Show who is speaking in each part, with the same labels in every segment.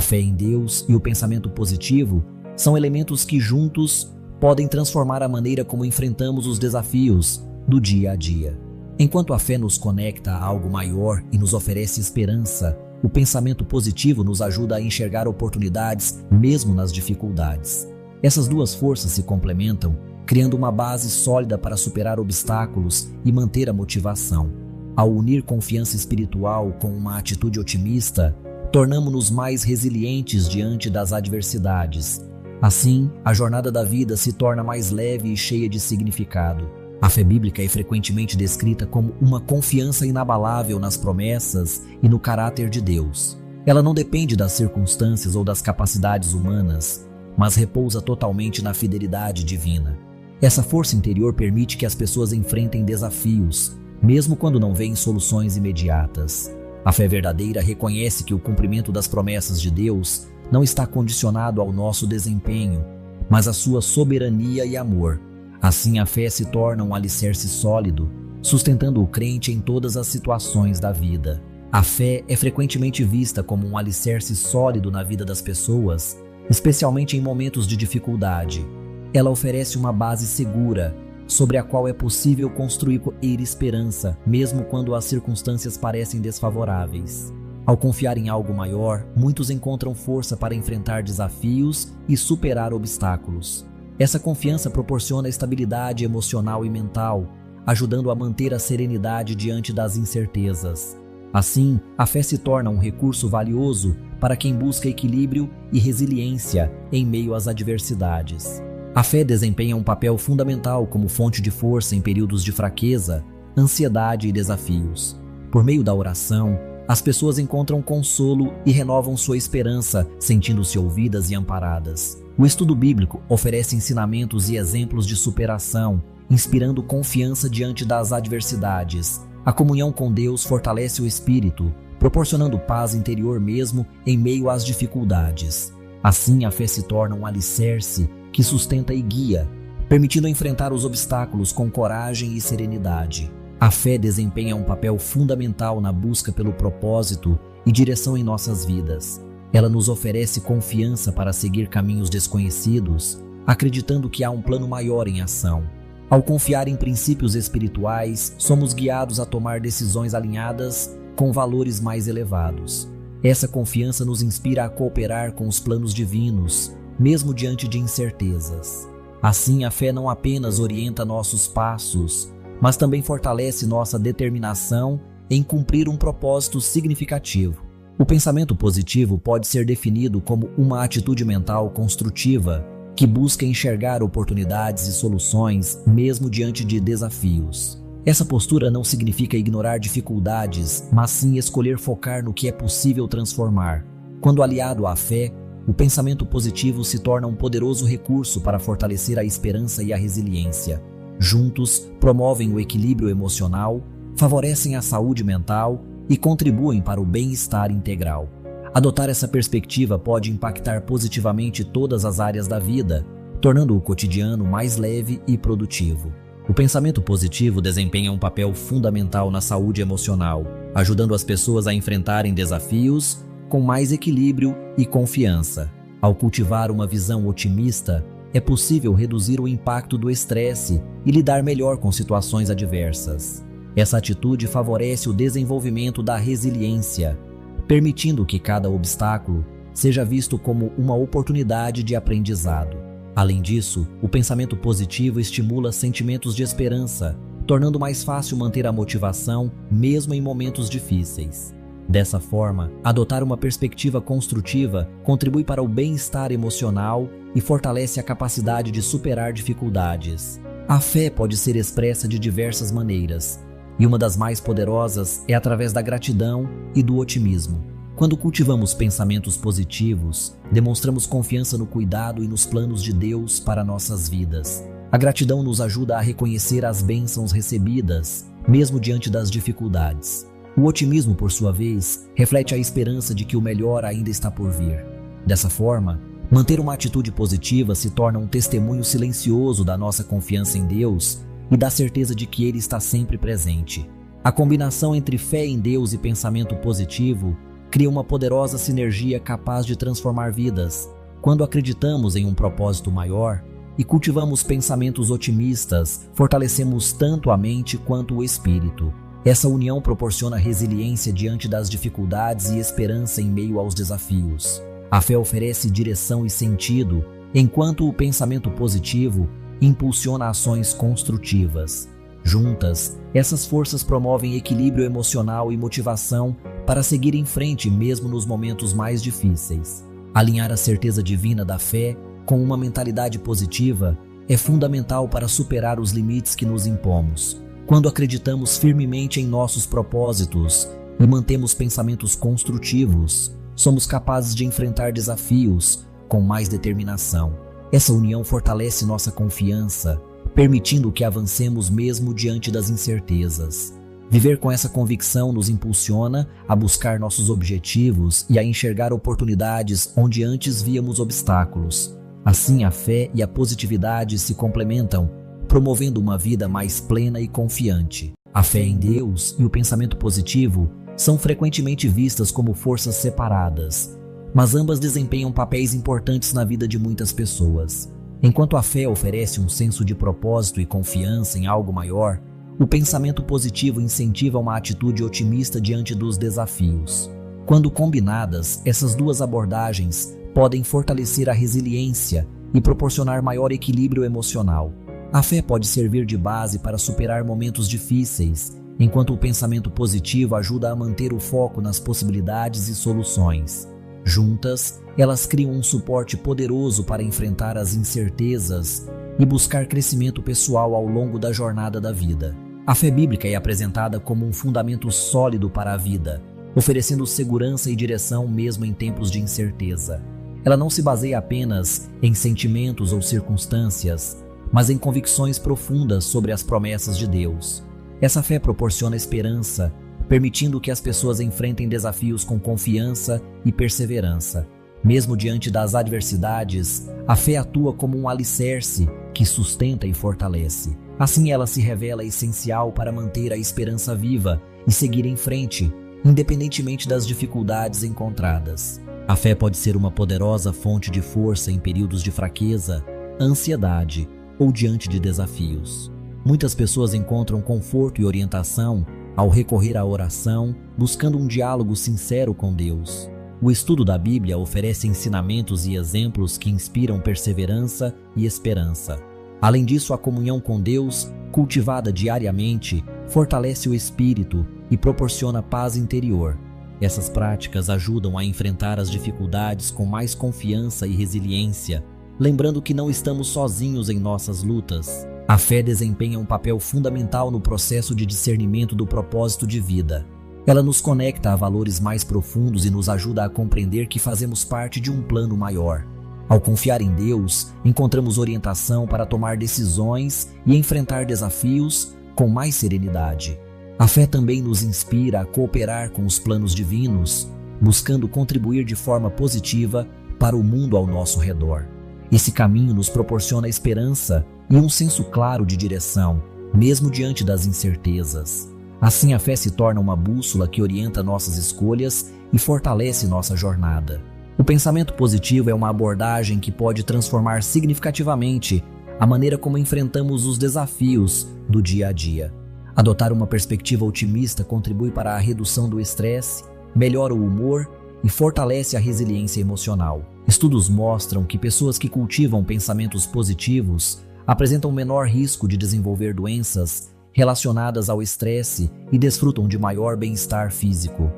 Speaker 1: A fé em Deus e o pensamento positivo são elementos que juntos podem transformar a maneira como enfrentamos os desafios do dia a dia. Enquanto a fé nos conecta a algo maior e nos oferece esperança, o pensamento positivo nos ajuda a enxergar oportunidades mesmo nas dificuldades. Essas duas forças se complementam, criando uma base sólida para superar obstáculos e manter a motivação. Ao unir confiança espiritual com uma atitude otimista, tornamo-nos mais resilientes diante das adversidades. Assim, a jornada da vida se torna mais leve e cheia de significado. A fé bíblica é frequentemente descrita como uma confiança inabalável nas promessas e no caráter de Deus. Ela não depende das circunstâncias ou das capacidades humanas, mas repousa totalmente na fidelidade divina. Essa força interior permite que as pessoas enfrentem desafios, mesmo quando não veem soluções imediatas. A fé verdadeira reconhece que o cumprimento das promessas de Deus não está condicionado ao nosso desempenho, mas à sua soberania e amor. Assim, a fé se torna um alicerce sólido, sustentando o crente em todas as situações da vida. A fé é frequentemente vista como um alicerce sólido na vida das pessoas, especialmente em momentos de dificuldade. Ela oferece uma base segura, sobre a qual é possível construir esperança, mesmo quando as circunstâncias parecem desfavoráveis. Ao confiar em algo maior, muitos encontram força para enfrentar desafios e superar obstáculos. Essa confiança proporciona estabilidade emocional e mental, ajudando a manter a serenidade diante das incertezas. Assim, a fé se torna um recurso valioso para quem busca equilíbrio e resiliência em meio às adversidades. A fé desempenha um papel fundamental como fonte de força em períodos de fraqueza, ansiedade e desafios. Por meio da oração, as pessoas encontram consolo e renovam sua esperança, sentindo-se ouvidas e amparadas. O estudo bíblico oferece ensinamentos e exemplos de superação, inspirando confiança diante das adversidades. A comunhão com Deus fortalece o espírito, proporcionando paz interior mesmo em meio às dificuldades. Assim, a fé se torna um alicerce que sustenta e guia, permitindo enfrentar os obstáculos com coragem e serenidade. A fé desempenha um papel fundamental na busca pelo propósito e direção em nossas vidas. Ela nos oferece confiança para seguir caminhos desconhecidos, acreditando que há um plano maior em ação. Ao confiar em princípios espirituais, somos guiados a tomar decisões alinhadas com valores mais elevados. Essa confiança nos inspira a cooperar com os planos divinos, mesmo diante de incertezas. Assim, a fé não apenas orienta nossos passos, mas também fortalece nossa determinação em cumprir um propósito significativo. O pensamento positivo pode ser definido como uma atitude mental construtiva que busca enxergar oportunidades e soluções mesmo diante de desafios. Essa postura não significa ignorar dificuldades, mas sim escolher focar no que é possível transformar. Quando aliado à fé, o pensamento positivo se torna um poderoso recurso para fortalecer a esperança e a resiliência. Juntos, promovem o equilíbrio emocional, favorecem a saúde mental e contribuem para o bem-estar integral. Adotar essa perspectiva pode impactar positivamente todas as áreas da vida, tornando o cotidiano mais leve e produtivo. O pensamento positivo desempenha um papel fundamental na saúde emocional, ajudando as pessoas a enfrentarem desafios com mais equilíbrio e confiança. Ao cultivar uma visão otimista, é possível reduzir o impacto do estresse e lidar melhor com situações adversas. Essa atitude favorece o desenvolvimento da resiliência, permitindo que cada obstáculo seja visto como uma oportunidade de aprendizado. Além disso, o pensamento positivo estimula sentimentos de esperança, tornando mais fácil manter a motivação mesmo em momentos difíceis. Dessa forma, adotar uma perspectiva construtiva contribui para o bem-estar emocional e fortalece a capacidade de superar dificuldades. A fé pode ser expressa de diversas maneiras, e uma das mais poderosas é através da gratidão e do otimismo. Quando cultivamos pensamentos positivos, demonstramos confiança no cuidado e nos planos de Deus para nossas vidas. A gratidão nos ajuda a reconhecer as bênçãos recebidas, mesmo diante das dificuldades. O otimismo, por sua vez, reflete a esperança de que o melhor ainda está por vir. Dessa forma, manter uma atitude positiva se torna um testemunho silencioso da nossa confiança em Deus e da certeza de que Ele está sempre presente. A combinação entre fé em Deus e pensamento positivo cria uma poderosa sinergia capaz de transformar vidas. Quando acreditamos em um propósito maior e cultivamos pensamentos otimistas, fortalecemos tanto a mente quanto o espírito. Essa união proporciona resiliência diante das dificuldades e esperança em meio aos desafios. A fé oferece direção e sentido, enquanto o pensamento positivo impulsiona ações construtivas. Juntas, essas forças promovem equilíbrio emocional e motivação para seguir em frente mesmo nos momentos mais difíceis. Alinhar a certeza divina da fé com uma mentalidade positiva é fundamental para superar os limites que nos impomos. Quando acreditamos firmemente em nossos propósitos e mantemos pensamentos construtivos, somos capazes de enfrentar desafios com mais determinação. Essa união fortalece nossa confiança, permitindo que avancemos mesmo diante das incertezas. Viver com essa convicção nos impulsiona a buscar nossos objetivos e a enxergar oportunidades onde antes víamos obstáculos. Assim, a fé e a positividade se complementam, promovendo uma vida mais plena e confiante. A fé em Deus e o pensamento positivo são frequentemente vistas como forças separadas, mas ambas desempenham papéis importantes na vida de muitas pessoas. Enquanto a fé oferece um senso de propósito e confiança em algo maior, o pensamento positivo incentiva uma atitude otimista diante dos desafios. Quando combinadas, essas duas abordagens podem fortalecer a resiliência e proporcionar maior equilíbrio emocional. A fé pode servir de base para superar momentos difíceis, enquanto o pensamento positivo ajuda a manter o foco nas possibilidades e soluções. Juntas, elas criam um suporte poderoso para enfrentar as incertezas e buscar crescimento pessoal ao longo da jornada da vida. A fé bíblica é apresentada como um fundamento sólido para a vida, oferecendo segurança e direção mesmo em tempos de incerteza. Ela não se baseia apenas em sentimentos ou circunstâncias, mas em convicções profundas sobre as promessas de Deus. Essa fé proporciona esperança, permitindo que as pessoas enfrentem desafios com confiança e perseverança. Mesmo diante das adversidades, a fé atua como um alicerce que sustenta e fortalece. Assim, ela se revela essencial para manter a esperança viva e seguir em frente, independentemente das dificuldades encontradas. A fé pode ser uma poderosa fonte de força em períodos de fraqueza, ansiedade ou diante de desafios. Muitas pessoas encontram conforto e orientação ao recorrer à oração, buscando um diálogo sincero com Deus. O estudo da Bíblia oferece ensinamentos e exemplos que inspiram perseverança e esperança. Além disso, a comunhão com Deus, cultivada diariamente, fortalece o espírito e proporciona paz interior. Essas práticas ajudam a enfrentar as dificuldades com mais confiança e resiliência, lembrando que não estamos sozinhos em nossas lutas. A fé desempenha um papel fundamental no processo de discernimento do propósito de vida. Ela nos conecta a valores mais profundos e nos ajuda a compreender que fazemos parte de um plano maior. Ao confiar em Deus, encontramos orientação para tomar decisões e enfrentar desafios com mais serenidade. A fé também nos inspira a cooperar com os planos divinos, buscando contribuir de forma positiva para o mundo ao nosso redor. Esse caminho nos proporciona esperança e um senso claro de direção, mesmo diante das incertezas. Assim, a fé se torna uma bússola que orienta nossas escolhas e fortalece nossa jornada. O pensamento positivo é uma abordagem que pode transformar significativamente a maneira como enfrentamos os desafios do dia a dia. Adotar uma perspectiva otimista contribui para a redução do estresse, melhora o humor e fortalece a resiliência emocional. Estudos mostram que pessoas que cultivam pensamentos positivos apresentam menor risco de desenvolver doenças relacionadas ao estresse e desfrutam de maior bem-estar físico.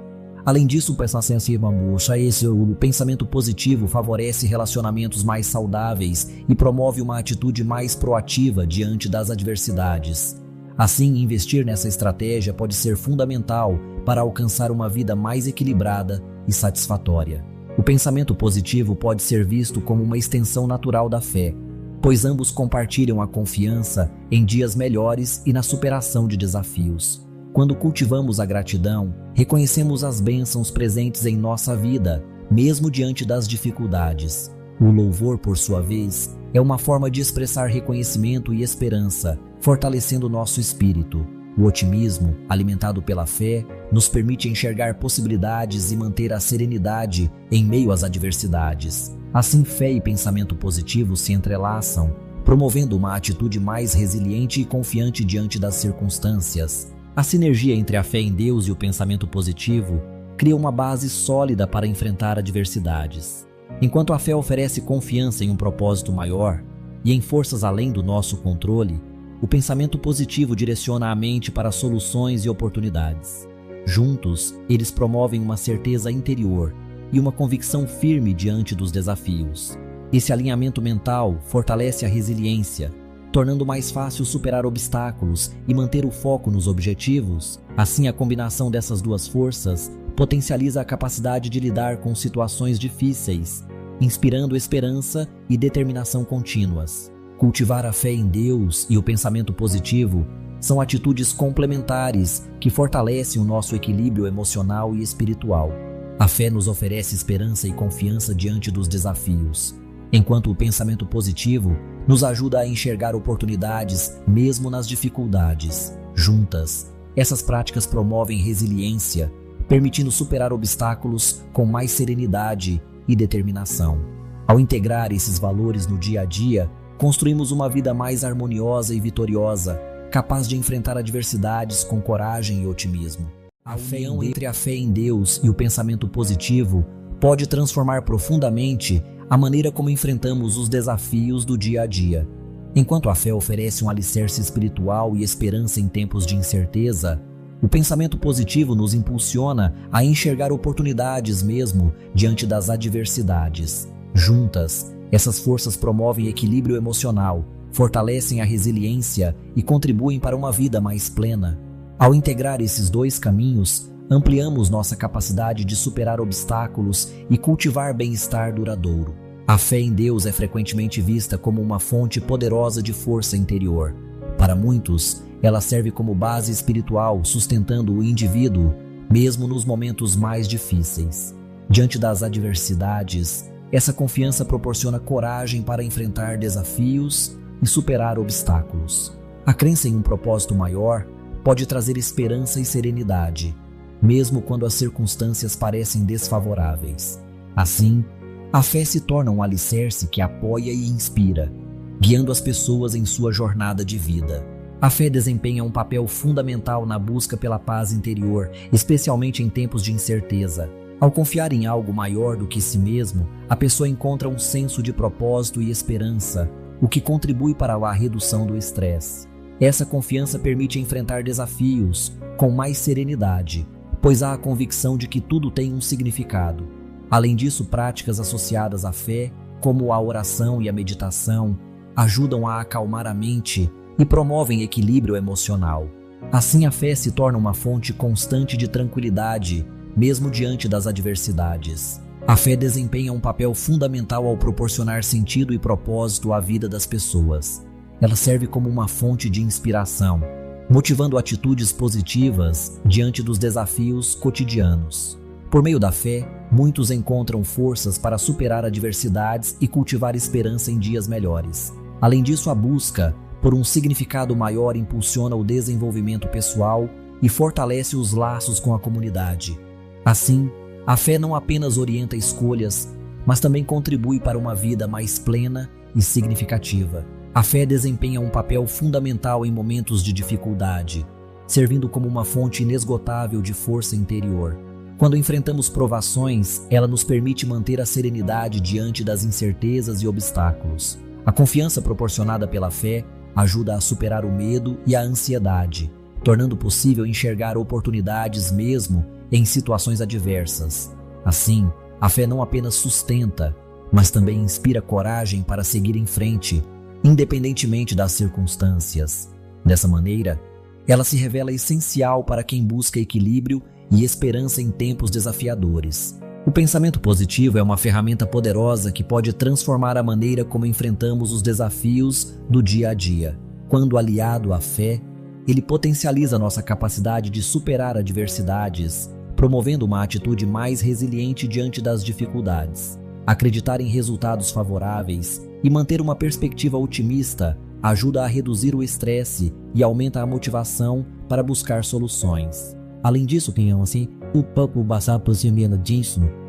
Speaker 1: Além disso, o pensamento positivo favorece relacionamentos mais saudáveis e promove uma atitude mais proativa diante das adversidades. Assim, investir nessa estratégia pode ser fundamental para alcançar uma vida mais equilibrada e satisfatória. O pensamento positivo pode ser visto como uma extensão natural da fé, pois ambos compartilham a confiança em dias melhores e na superação de desafios. Quando cultivamos a gratidão, reconhecemos as bênçãos presentes em nossa vida, mesmo diante das dificuldades. O louvor, por sua vez, é uma forma de expressar reconhecimento e esperança, fortalecendo nosso espírito. O otimismo, alimentado pela fé, nos permite enxergar possibilidades e manter a serenidade em meio às adversidades. Assim, fé e pensamento positivo se entrelaçam, promovendo uma atitude mais resiliente e confiante diante das circunstâncias. A sinergia entre a fé em Deus e o pensamento positivo cria uma base sólida para enfrentar adversidades. Enquanto a fé oferece confiança em um propósito maior e em forças além do nosso controle, o pensamento positivo direciona a mente para soluções e oportunidades. Juntos, eles promovem uma certeza interior e uma convicção firme diante dos desafios. Esse alinhamento mental fortalece a resiliência, tornando mais fácil superar obstáculos e manter o foco nos objetivos. Assim, a combinação dessas duas forças potencializa a capacidade de lidar com situações difíceis, inspirando esperança e determinação contínuas. Cultivar a fé em Deus e o pensamento positivo são atitudes complementares que fortalecem o nosso equilíbrio emocional e espiritual. A fé nos oferece esperança e confiança diante dos desafios, enquanto o pensamento positivo nos ajuda a enxergar oportunidades mesmo nas dificuldades. Juntas, essas práticas promovem resiliência, permitindo superar obstáculos com mais serenidade e determinação. Ao integrar esses valores no dia a dia, construímos uma vida mais harmoniosa e vitoriosa, capaz de enfrentar adversidades com coragem e otimismo. A união entre a fé em Deus e o pensamento positivo pode transformar profundamente a maneira como enfrentamos os desafios do dia a dia. Enquanto a fé oferece um alicerce espiritual e esperança em tempos de incerteza, o pensamento positivo nos impulsiona a enxergar oportunidades mesmo diante das adversidades. Juntas, essas forças promovem equilíbrio emocional, fortalecem a resiliência e contribuem para uma vida mais plena. Ao integrar esses dois caminhos, ampliamos nossa capacidade de superar obstáculos e cultivar bem-estar duradouro. A fé em Deus é frequentemente vista como uma fonte poderosa de força interior. Para muitos, ela serve como base espiritual, sustentando o indivíduo, mesmo nos momentos mais difíceis. Diante das adversidades, essa confiança proporciona coragem para enfrentar desafios e superar obstáculos. A crença em um propósito maior pode trazer esperança e serenidade, mesmo quando as circunstâncias parecem desfavoráveis. Assim, a fé se torna um alicerce que apoia e inspira, guiando as pessoas em sua jornada de vida. A fé desempenha um papel fundamental na busca pela paz interior, especialmente em tempos de incerteza. Ao confiar em algo maior do que si mesmo, a pessoa encontra um senso de propósito e esperança, o que contribui para a redução do estresse. Essa confiança permite enfrentar desafios com mais serenidade, pois há a convicção de que tudo tem um significado. Além disso, práticas associadas à fé, como a oração e a meditação, ajudam a acalmar a mente e promovem equilíbrio emocional. Assim, a fé se torna uma fonte constante de tranquilidade, mesmo diante das adversidades. A fé desempenha um papel fundamental ao proporcionar sentido e propósito à vida das pessoas. Ela serve como uma fonte de inspiração, motivando atitudes positivas diante dos desafios cotidianos. Por meio da fé, muitos encontram forças para superar adversidades e cultivar esperança em dias melhores. Além disso, a busca por um significado maior impulsiona o desenvolvimento pessoal e fortalece os laços com a comunidade. Assim, a fé não apenas orienta escolhas, mas também contribui para uma vida mais plena e significativa. A fé desempenha um papel fundamental em momentos de dificuldade, servindo como uma fonte inesgotável de força interior. Quando enfrentamos provações, ela nos permite manter a serenidade diante das incertezas e obstáculos. A confiança proporcionada pela fé ajuda a superar o medo e a ansiedade, tornando possível enxergar oportunidades mesmo em situações adversas. Assim, a fé não apenas sustenta, mas também inspira coragem para seguir em frente, independentemente das circunstâncias. Dessa maneira, ela se revela essencial para quem busca equilíbrio e esperança em tempos desafiadores. O pensamento positivo é uma ferramenta poderosa que pode transformar a maneira como enfrentamos os desafios do dia a dia. Quando aliado à fé, ele potencializa nossa capacidade de superar adversidades, promovendo uma atitude mais resiliente diante das dificuldades. Acreditar em resultados favoráveis e manter uma perspectiva otimista ajuda a reduzir o estresse e aumenta a motivação para buscar soluções. Além disso,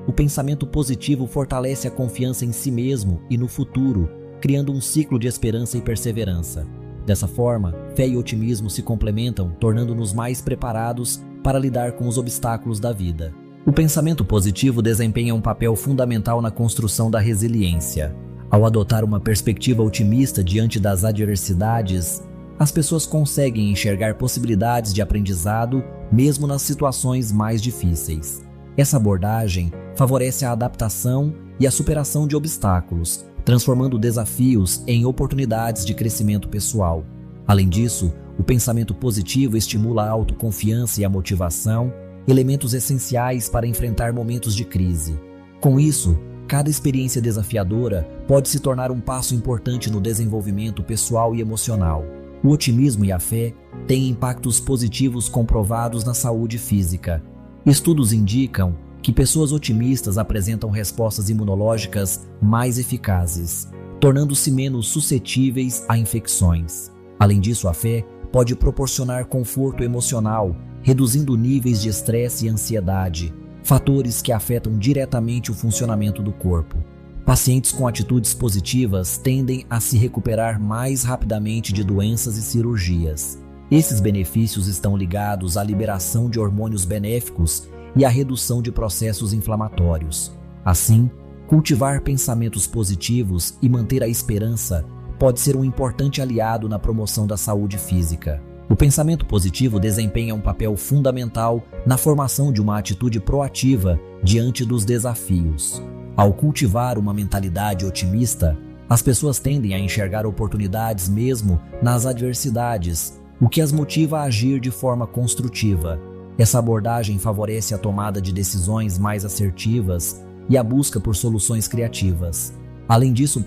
Speaker 1: o pensamento positivo fortalece a confiança em si mesmo e no futuro, criando um ciclo de esperança e perseverança. Dessa forma, fé e otimismo se complementam, tornando-nos mais preparados para lidar com os obstáculos da vida. O pensamento positivo desempenha um papel fundamental na construção da resiliência. Ao adotar uma perspectiva otimista diante das adversidades, as pessoas conseguem enxergar possibilidades de aprendizado mesmo nas situações mais difíceis. Essa abordagem favorece a adaptação e a superação de obstáculos, transformando desafios em oportunidades de crescimento pessoal. Além disso, o pensamento positivo estimula a autoconfiança e a motivação, elementos essenciais para enfrentar momentos de crise. Com isso, cada experiência desafiadora pode se tornar um passo importante no desenvolvimento pessoal e emocional. O otimismo e a fé têm impactos positivos comprovados na saúde física. Estudos indicam que pessoas otimistas apresentam respostas imunológicas mais eficazes, tornando-se menos suscetíveis a infecções. Além disso, a fé pode proporcionar conforto emocional, reduzindo níveis de estresse e ansiedade, fatores que afetam diretamente o funcionamento do corpo. Pacientes com atitudes positivas tendem a se recuperar mais rapidamente de doenças e cirurgias. Esses benefícios estão ligados à liberação de hormônios benéficos e à redução de processos inflamatórios. Assim, cultivar pensamentos positivos e manter a esperança pode ser um importante aliado na promoção da saúde física. O pensamento positivo desempenha um papel fundamental na formação de uma atitude proativa diante dos desafios. Ao cultivar uma mentalidade otimista, as pessoas tendem a enxergar oportunidades mesmo nas adversidades, o que as motiva a agir de forma construtiva. Essa abordagem favorece a tomada de decisões mais assertivas e a busca por soluções criativas. Além disso, o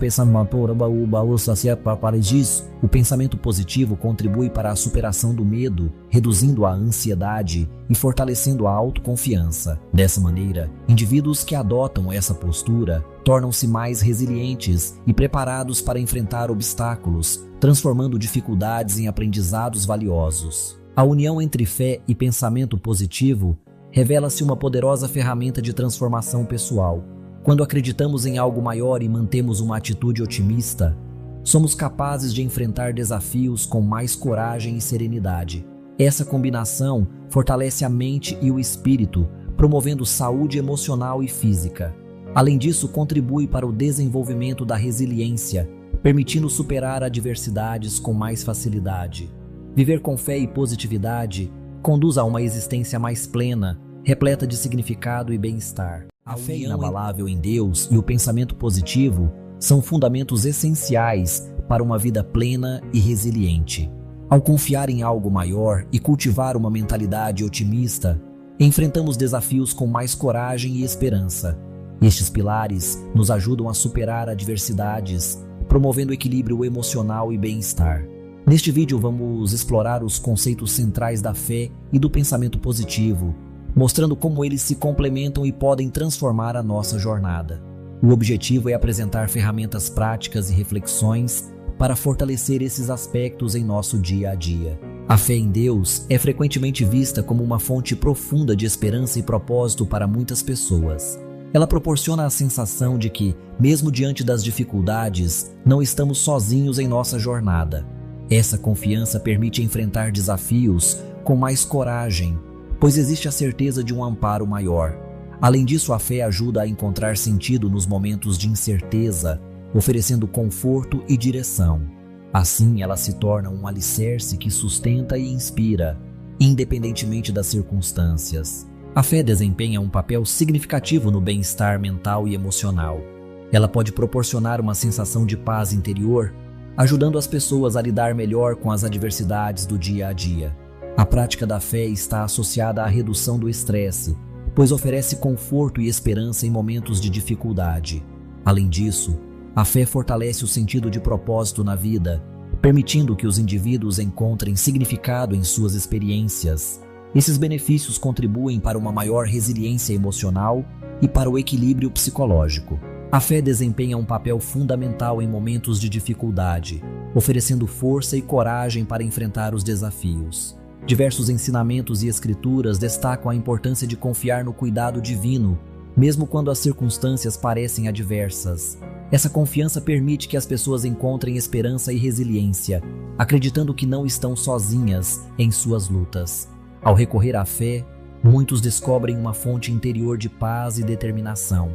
Speaker 1: pensamento positivo contribui para a superação do medo, reduzindo a ansiedade e fortalecendo a autoconfiança. Dessa maneira, indivíduos que adotam essa postura tornam-se mais resilientes e preparados para enfrentar obstáculos, transformando dificuldades em aprendizados valiosos. A união entre fé e pensamento positivo revela-se uma poderosa ferramenta de transformação pessoal. Quando acreditamos em algo maior e mantemos uma atitude otimista, somos capazes de enfrentar desafios com mais coragem e serenidade. Essa combinação fortalece a mente e o espírito, promovendo saúde emocional e física. Além disso, contribui para o desenvolvimento da resiliência, permitindo superar adversidades com mais facilidade. Viver com fé e positividade conduz a uma existência mais plena, repleta de significado e bem-estar. A fé inabalável em Deus e o pensamento positivo são fundamentos essenciais para uma vida plena e resiliente. Ao confiar em algo maior e cultivar uma mentalidade otimista, enfrentamos desafios com mais coragem e esperança. Estes pilares nos ajudam a superar adversidades, promovendo equilíbrio emocional e bem-estar. Neste vídeo vamos explorar os conceitos centrais da fé e do pensamento positivo, mostrando como eles se complementam e podem transformar a nossa jornada. O objetivo é apresentar ferramentas práticas e reflexões para fortalecer esses aspectos em nosso dia a dia. A fé em Deus é frequentemente vista como uma fonte profunda de esperança e propósito para muitas pessoas. Ela proporciona a sensação de que, mesmo diante das dificuldades, não estamos sozinhos em nossa jornada. Essa confiança permite enfrentar desafios com mais coragem, pois existe a certeza de um amparo maior. Além disso, a fé ajuda a encontrar sentido nos momentos de incerteza, oferecendo conforto e direção. Assim, ela se torna um alicerce que sustenta e inspira, independentemente das circunstâncias. A fé desempenha um papel significativo no bem-estar mental e emocional. Ela pode proporcionar uma sensação de paz interior, ajudando as pessoas a lidar melhor com as adversidades do dia a dia. A prática da fé está associada à redução do estresse, pois oferece conforto e esperança em momentos de dificuldade. Além disso, a fé fortalece o sentido de propósito na vida, permitindo que os indivíduos encontrem significado em suas experiências. Esses benefícios contribuem para uma maior resiliência emocional e para o equilíbrio psicológico. A fé desempenha um papel fundamental em momentos de dificuldade, oferecendo força e coragem para enfrentar os desafios. Diversos ensinamentos e escrituras destacam a importância de confiar no cuidado divino, mesmo quando as circunstâncias parecem adversas. Essa confiança permite que as pessoas encontrem esperança e resiliência, acreditando que não estão sozinhas em suas lutas. Ao recorrer à fé, muitos descobrem uma fonte interior de paz e determinação.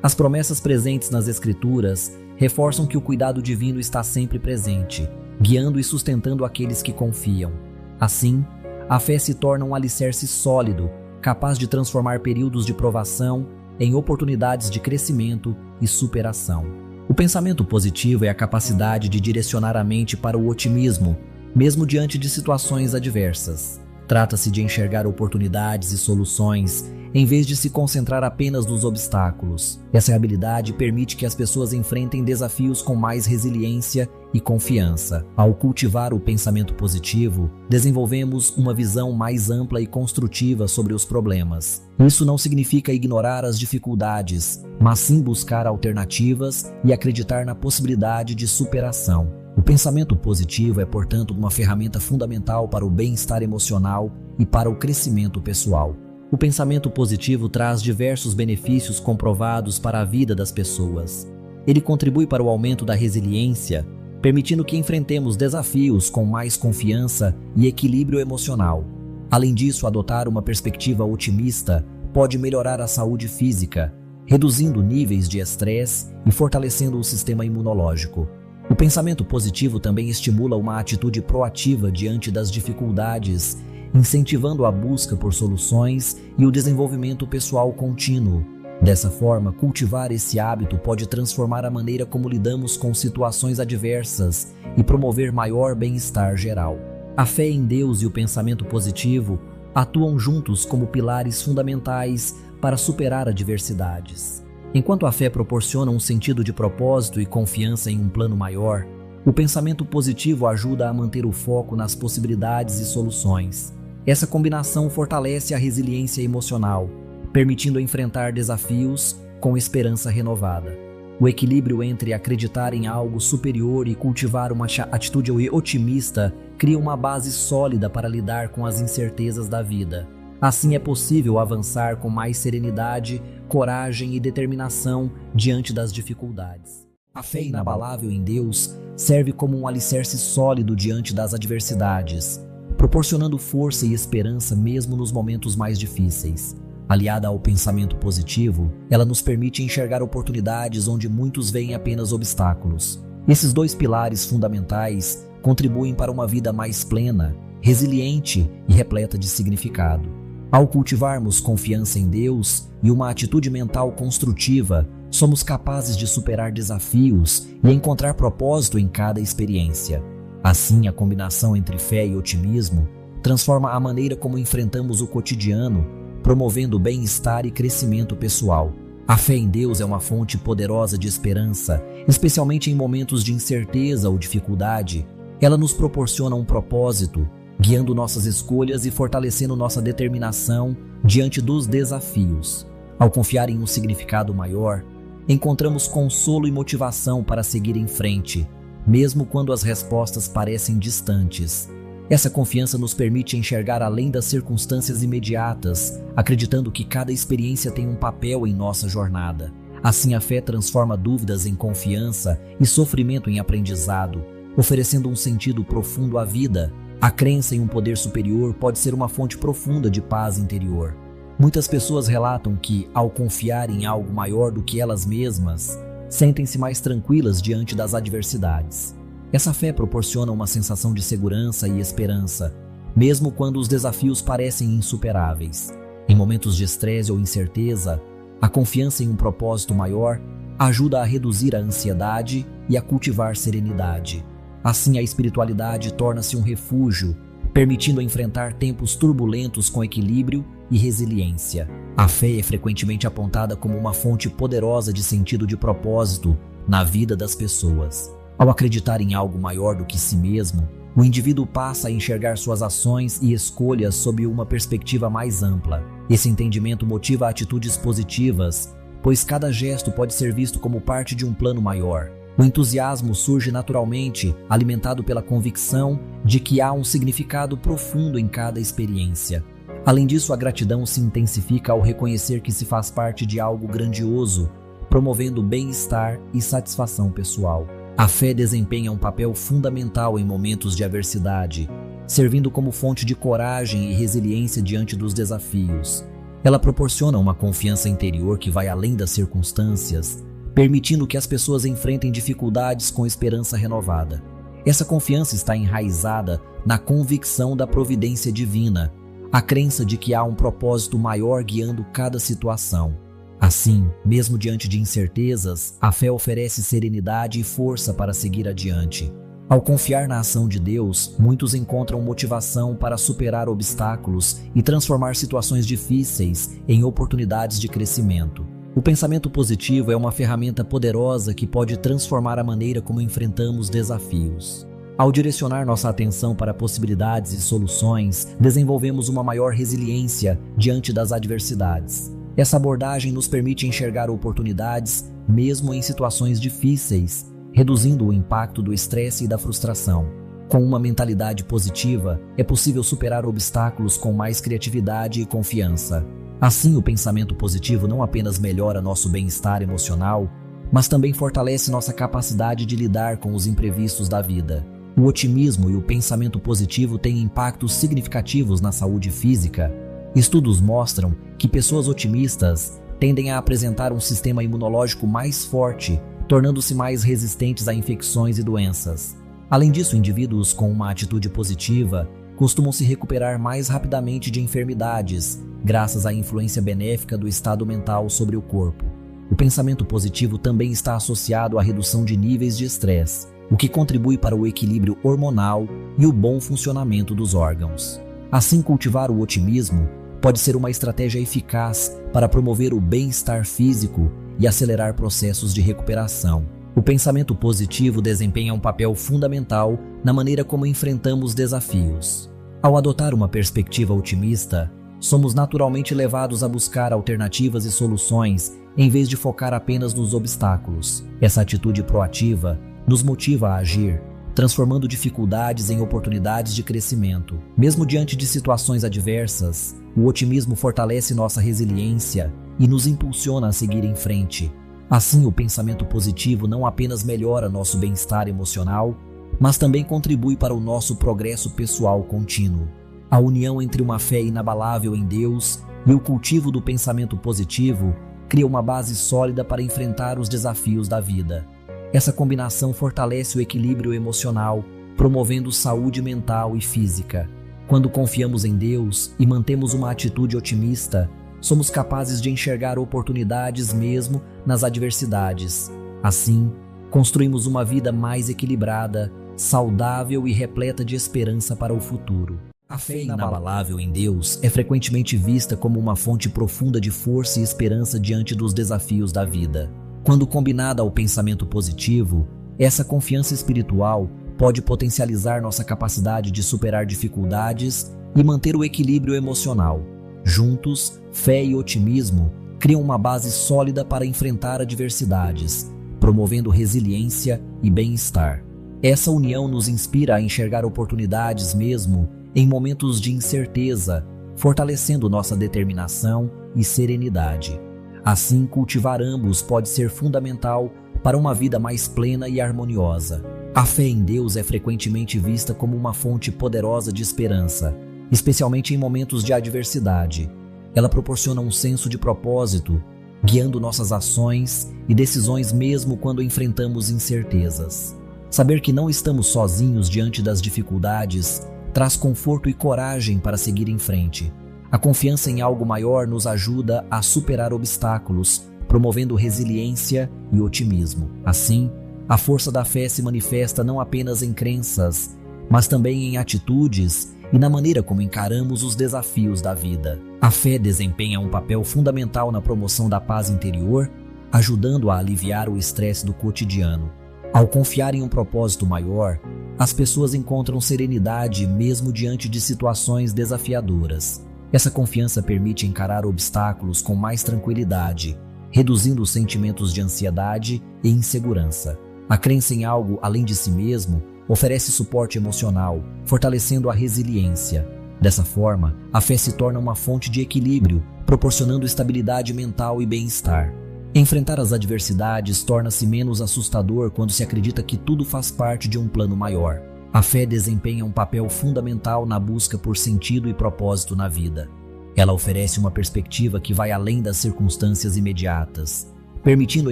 Speaker 1: As promessas presentes nas Escrituras reforçam que o cuidado divino está sempre presente, guiando e sustentando aqueles que confiam. Assim, a fé se torna um alicerce sólido, capaz de transformar períodos de provação em oportunidades de crescimento e superação. O pensamento positivo é a capacidade de direcionar a mente para o otimismo, mesmo diante de situações adversas. Trata-se de enxergar oportunidades e soluções, em vez de se concentrar apenas nos obstáculos. Essa habilidade permite que as pessoas enfrentem desafios com mais resiliência e confiança. Ao cultivar o pensamento positivo, desenvolvemos uma visão mais ampla e construtiva sobre os problemas. Isso não significa ignorar as dificuldades, mas sim buscar alternativas e acreditar na possibilidade de superação. O pensamento positivo é, portanto, uma ferramenta fundamental para o bem-estar emocional e para o crescimento pessoal. O pensamento positivo traz diversos benefícios comprovados para a vida das pessoas. Ele contribui para o aumento da resiliência, permitindo que enfrentemos desafios com mais confiança e equilíbrio emocional. Além disso, adotar uma perspectiva otimista pode melhorar a saúde física, reduzindo níveis de estresse e fortalecendo o sistema imunológico. O pensamento positivo também estimula uma atitude proativa diante das dificuldades, incentivando a busca por soluções e o desenvolvimento pessoal contínuo. Dessa forma, cultivar esse hábito pode transformar a maneira como lidamos com situações adversas e promover maior bem-estar geral. A fé em Deus e o pensamento positivo atuam juntos como pilares fundamentais para superar adversidades. Enquanto a fé proporciona um sentido de propósito e confiança em um plano maior, o pensamento positivo ajuda a manter o foco nas possibilidades e soluções. Essa combinação fortalece a resiliência emocional, permitindo enfrentar desafios com esperança renovada. O equilíbrio entre acreditar em algo superior e cultivar uma atitude otimista cria uma base sólida para lidar com as incertezas da vida. Assim é possível avançar com mais serenidade, coragem e determinação diante das dificuldades. A fé inabalável em Deus serve como um alicerce sólido diante das adversidades, proporcionando força e esperança mesmo nos momentos mais difíceis. Aliada ao pensamento positivo, ela nos permite enxergar oportunidades onde muitos veem apenas obstáculos. Esses dois pilares fundamentais contribuem para uma vida mais plena, resiliente e repleta de significado. Ao cultivarmos confiança em Deus e uma atitude mental construtiva, somos capazes de superar desafios e encontrar propósito em cada experiência. Assim, a combinação entre fé e otimismo transforma a maneira como enfrentamos o cotidiano, promovendo bem-estar e crescimento pessoal. A fé em Deus é uma fonte poderosa de esperança, especialmente em momentos de incerteza ou dificuldade. Ela nos proporciona um propósito, guiando nossas escolhas e fortalecendo nossa determinação diante dos desafios. Ao confiar em um significado maior, encontramos consolo e motivação para seguir em frente, mesmo quando as respostas parecem distantes. Essa confiança nos permite enxergar além das circunstâncias imediatas, acreditando que cada experiência tem um papel em nossa jornada. Assim, a fé transforma dúvidas em confiança e sofrimento em aprendizado, oferecendo um sentido profundo à vida. A crença em um poder superior pode ser uma fonte profunda de paz interior. Muitas pessoas relatam que, ao confiar em algo maior do que elas mesmas, sentem-se mais tranquilas diante das adversidades. Essa fé proporciona uma sensação de segurança e esperança, mesmo quando os desafios parecem insuperáveis. Em momentos de estresse ou incerteza, a confiança em um propósito maior ajuda a reduzir a ansiedade e a cultivar serenidade. Assim, a espiritualidade torna-se um refúgio, permitindo enfrentar tempos turbulentos com equilíbrio e resiliência. A fé é frequentemente apontada como uma fonte poderosa de sentido de propósito na vida das pessoas. Ao acreditar em algo maior do que si mesmo, o indivíduo passa a enxergar suas ações e escolhas sob uma perspectiva mais ampla. Esse entendimento motiva atitudes positivas, pois cada gesto pode ser visto como parte de um plano maior. O entusiasmo surge naturalmente, alimentado pela convicção de que há um significado profundo em cada experiência. Além disso, a gratidão se intensifica ao reconhecer que se faz parte de algo grandioso, promovendo bem-estar e satisfação pessoal. A fé desempenha um papel fundamental em momentos de adversidade, servindo como fonte de coragem e resiliência diante dos desafios. Ela proporciona uma confiança interior que vai além das circunstâncias, permitindo que as pessoas enfrentem dificuldades com esperança renovada. Essa confiança está enraizada na convicção da providência divina, a crença de que há um propósito maior guiando cada situação. Assim, mesmo diante de incertezas, a fé oferece serenidade e força para seguir adiante. Ao confiar na ação de Deus, muitos encontram motivação para superar obstáculos e transformar situações difíceis em oportunidades de crescimento. O pensamento positivo é uma ferramenta poderosa que pode transformar a maneira como enfrentamos desafios. Ao direcionar nossa atenção para possibilidades e soluções, desenvolvemos uma maior resiliência diante das adversidades. Essa abordagem nos permite enxergar oportunidades, mesmo em situações difíceis, reduzindo o impacto do estresse e da frustração. Com uma mentalidade positiva, é possível superar obstáculos com mais criatividade e confiança. Assim, o pensamento positivo não apenas melhora nosso bem-estar emocional, mas também fortalece nossa capacidade de lidar com os imprevistos da vida. O otimismo e o pensamento positivo têm impactos significativos na saúde física. Estudos mostram que pessoas otimistas tendem a apresentar um sistema imunológico mais forte, tornando-se mais resistentes a infecções e doenças. Além disso, indivíduos com uma atitude positiva costumam se recuperar mais rapidamente de enfermidades, graças à influência benéfica do estado mental sobre o corpo. O pensamento positivo também está associado à redução de níveis de estresse, o que contribui para o equilíbrio hormonal e o bom funcionamento dos órgãos. Assim, cultivar o otimismo pode ser uma estratégia eficaz para promover o bem-estar físico e acelerar processos de recuperação. O pensamento positivo desempenha um papel fundamental na maneira como enfrentamos desafios. Ao adotar uma perspectiva otimista, somos naturalmente levados a buscar alternativas e soluções em vez de focar apenas nos obstáculos. Essa atitude proativa nos motiva a agir, transformando dificuldades em oportunidades de crescimento. Mesmo diante de situações adversas, o otimismo fortalece nossa resiliência e nos impulsiona a seguir em frente. Assim, o pensamento positivo não apenas melhora nosso bem-estar emocional, mas também contribui para o nosso progresso pessoal contínuo. A união entre uma fé inabalável em Deus e o cultivo do pensamento positivo cria uma base sólida para enfrentar os desafios da vida. Essa combinação fortalece o equilíbrio emocional, promovendo saúde mental e física. Quando confiamos em Deus e mantemos uma atitude otimista, somos capazes de enxergar oportunidades mesmo nas adversidades. Assim, construímos uma vida mais equilibrada, saudável e repleta de esperança para o futuro. A fé inabalável em Deus é frequentemente vista como uma fonte profunda de força e esperança diante dos desafios da vida. Quando combinada ao pensamento positivo, essa confiança espiritual pode potencializar nossa capacidade de superar dificuldades e manter o equilíbrio emocional. Juntos, fé e otimismo criam uma base sólida para enfrentar adversidades, promovendo resiliência e bem-estar. Essa união nos inspira a enxergar oportunidades mesmo em momentos de incerteza, fortalecendo nossa determinação e serenidade. Assim, cultivar ambos pode ser fundamental para uma vida mais plena e harmoniosa. A fé em Deus é frequentemente vista como uma fonte poderosa de esperança, especialmente em momentos de adversidade. Ela proporciona um senso de propósito, guiando nossas ações e decisões mesmo quando enfrentamos incertezas. Saber que não estamos sozinhos diante das dificuldades traz conforto e coragem para seguir em frente. A confiança em algo maior nos ajuda a superar obstáculos, promovendo resiliência e otimismo. Assim, a força da fé se manifesta não apenas em crenças, mas também em atitudes e na maneira como encaramos os desafios da vida. A fé desempenha um papel fundamental na promoção da paz interior, ajudando a aliviar o estresse do cotidiano. Ao confiar em um propósito maior, as pessoas encontram serenidade mesmo diante de situações desafiadoras. Essa confiança permite encarar obstáculos com mais tranquilidade, reduzindo os sentimentos de ansiedade e insegurança. A crença em algo além de si mesmo oferece suporte emocional, fortalecendo a resiliência. Dessa forma, a fé se torna uma fonte de equilíbrio, proporcionando estabilidade mental e bem-estar. Enfrentar as adversidades torna-se menos assustador quando se acredita que tudo faz parte de um plano maior. A fé desempenha um papel fundamental na busca por sentido e propósito na vida. Ela oferece uma perspectiva que vai além das circunstâncias imediatas, permitindo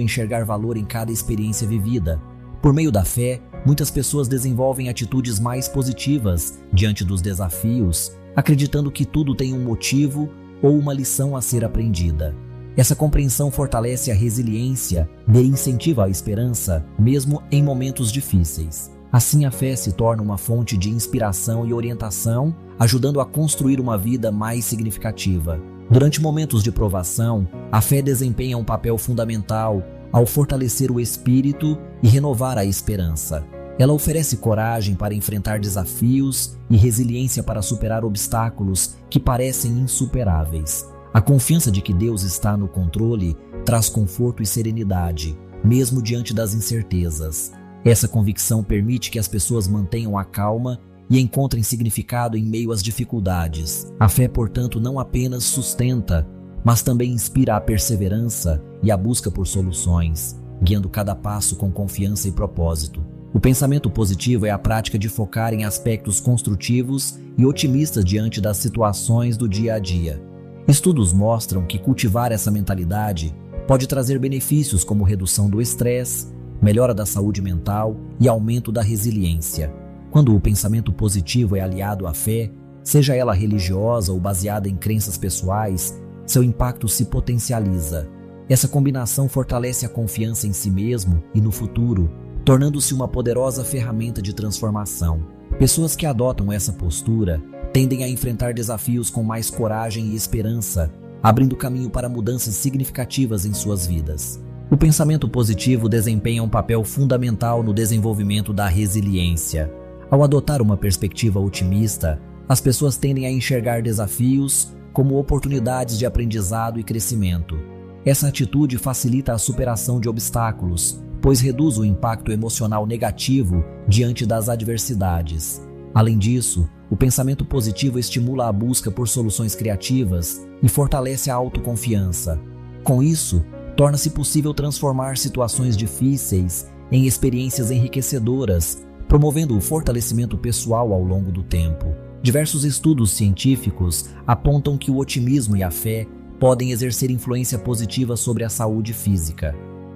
Speaker 1: enxergar valor em cada experiência vivida. Por meio da fé, muitas pessoas desenvolvem atitudes mais positivas diante dos desafios, acreditando que tudo tem um motivo ou uma lição a ser aprendida. Essa compreensão fortalece a resiliência e incentiva a esperança, mesmo em momentos difíceis. Assim, a fé se torna uma fonte de inspiração e orientação, ajudando a construir uma vida mais significativa. Durante momentos de provação, a fé desempenha um papel fundamental ao fortalecer o espírito e renovar a esperança. Ela oferece coragem para enfrentar desafios e resiliência para superar obstáculos que parecem insuperáveis. A confiança de que Deus está no controle traz conforto e serenidade, mesmo diante das incertezas. Essa convicção permite que as pessoas mantenham a calma e encontrem significado em meio às dificuldades. A fé, portanto, não apenas sustenta, mas também inspira a perseverança e a busca por soluções, guiando cada passo com confiança e propósito. O pensamento positivo é a prática de focar em aspectos construtivos e otimistas diante das situações do dia a dia. Estudos mostram que cultivar essa mentalidade pode trazer benefícios como redução do estresse, melhora da saúde mental e aumento da resiliência. Quando o pensamento positivo é aliado à fé, seja ela religiosa ou baseada em crenças pessoais, seu impacto se potencializa. Essa combinação fortalece a confiança em si mesmo e no futuro, tornando-se uma poderosa ferramenta de transformação. Pessoas que adotam essa postura tendem a enfrentar desafios com mais coragem e esperança, abrindo caminho para mudanças significativas em suas vidas. O pensamento positivo desempenha um papel fundamental no desenvolvimento da resiliência. Ao adotar uma perspectiva otimista, as pessoas tendem a enxergar desafios como oportunidades de aprendizado e crescimento. Essa atitude facilita a superação de obstáculos, pois reduz o impacto emocional negativo diante das adversidades. Além disso, o pensamento positivo estimula a busca por soluções criativas e fortalece a autoconfiança. Com isso, torna-se possível transformar situações difíceis em experiências enriquecedoras, promovendo o fortalecimento pessoal ao longo do tempo. Diversos estudos científicos apontam que o otimismo e a fé podem exercer influência positiva sobre a saúde física.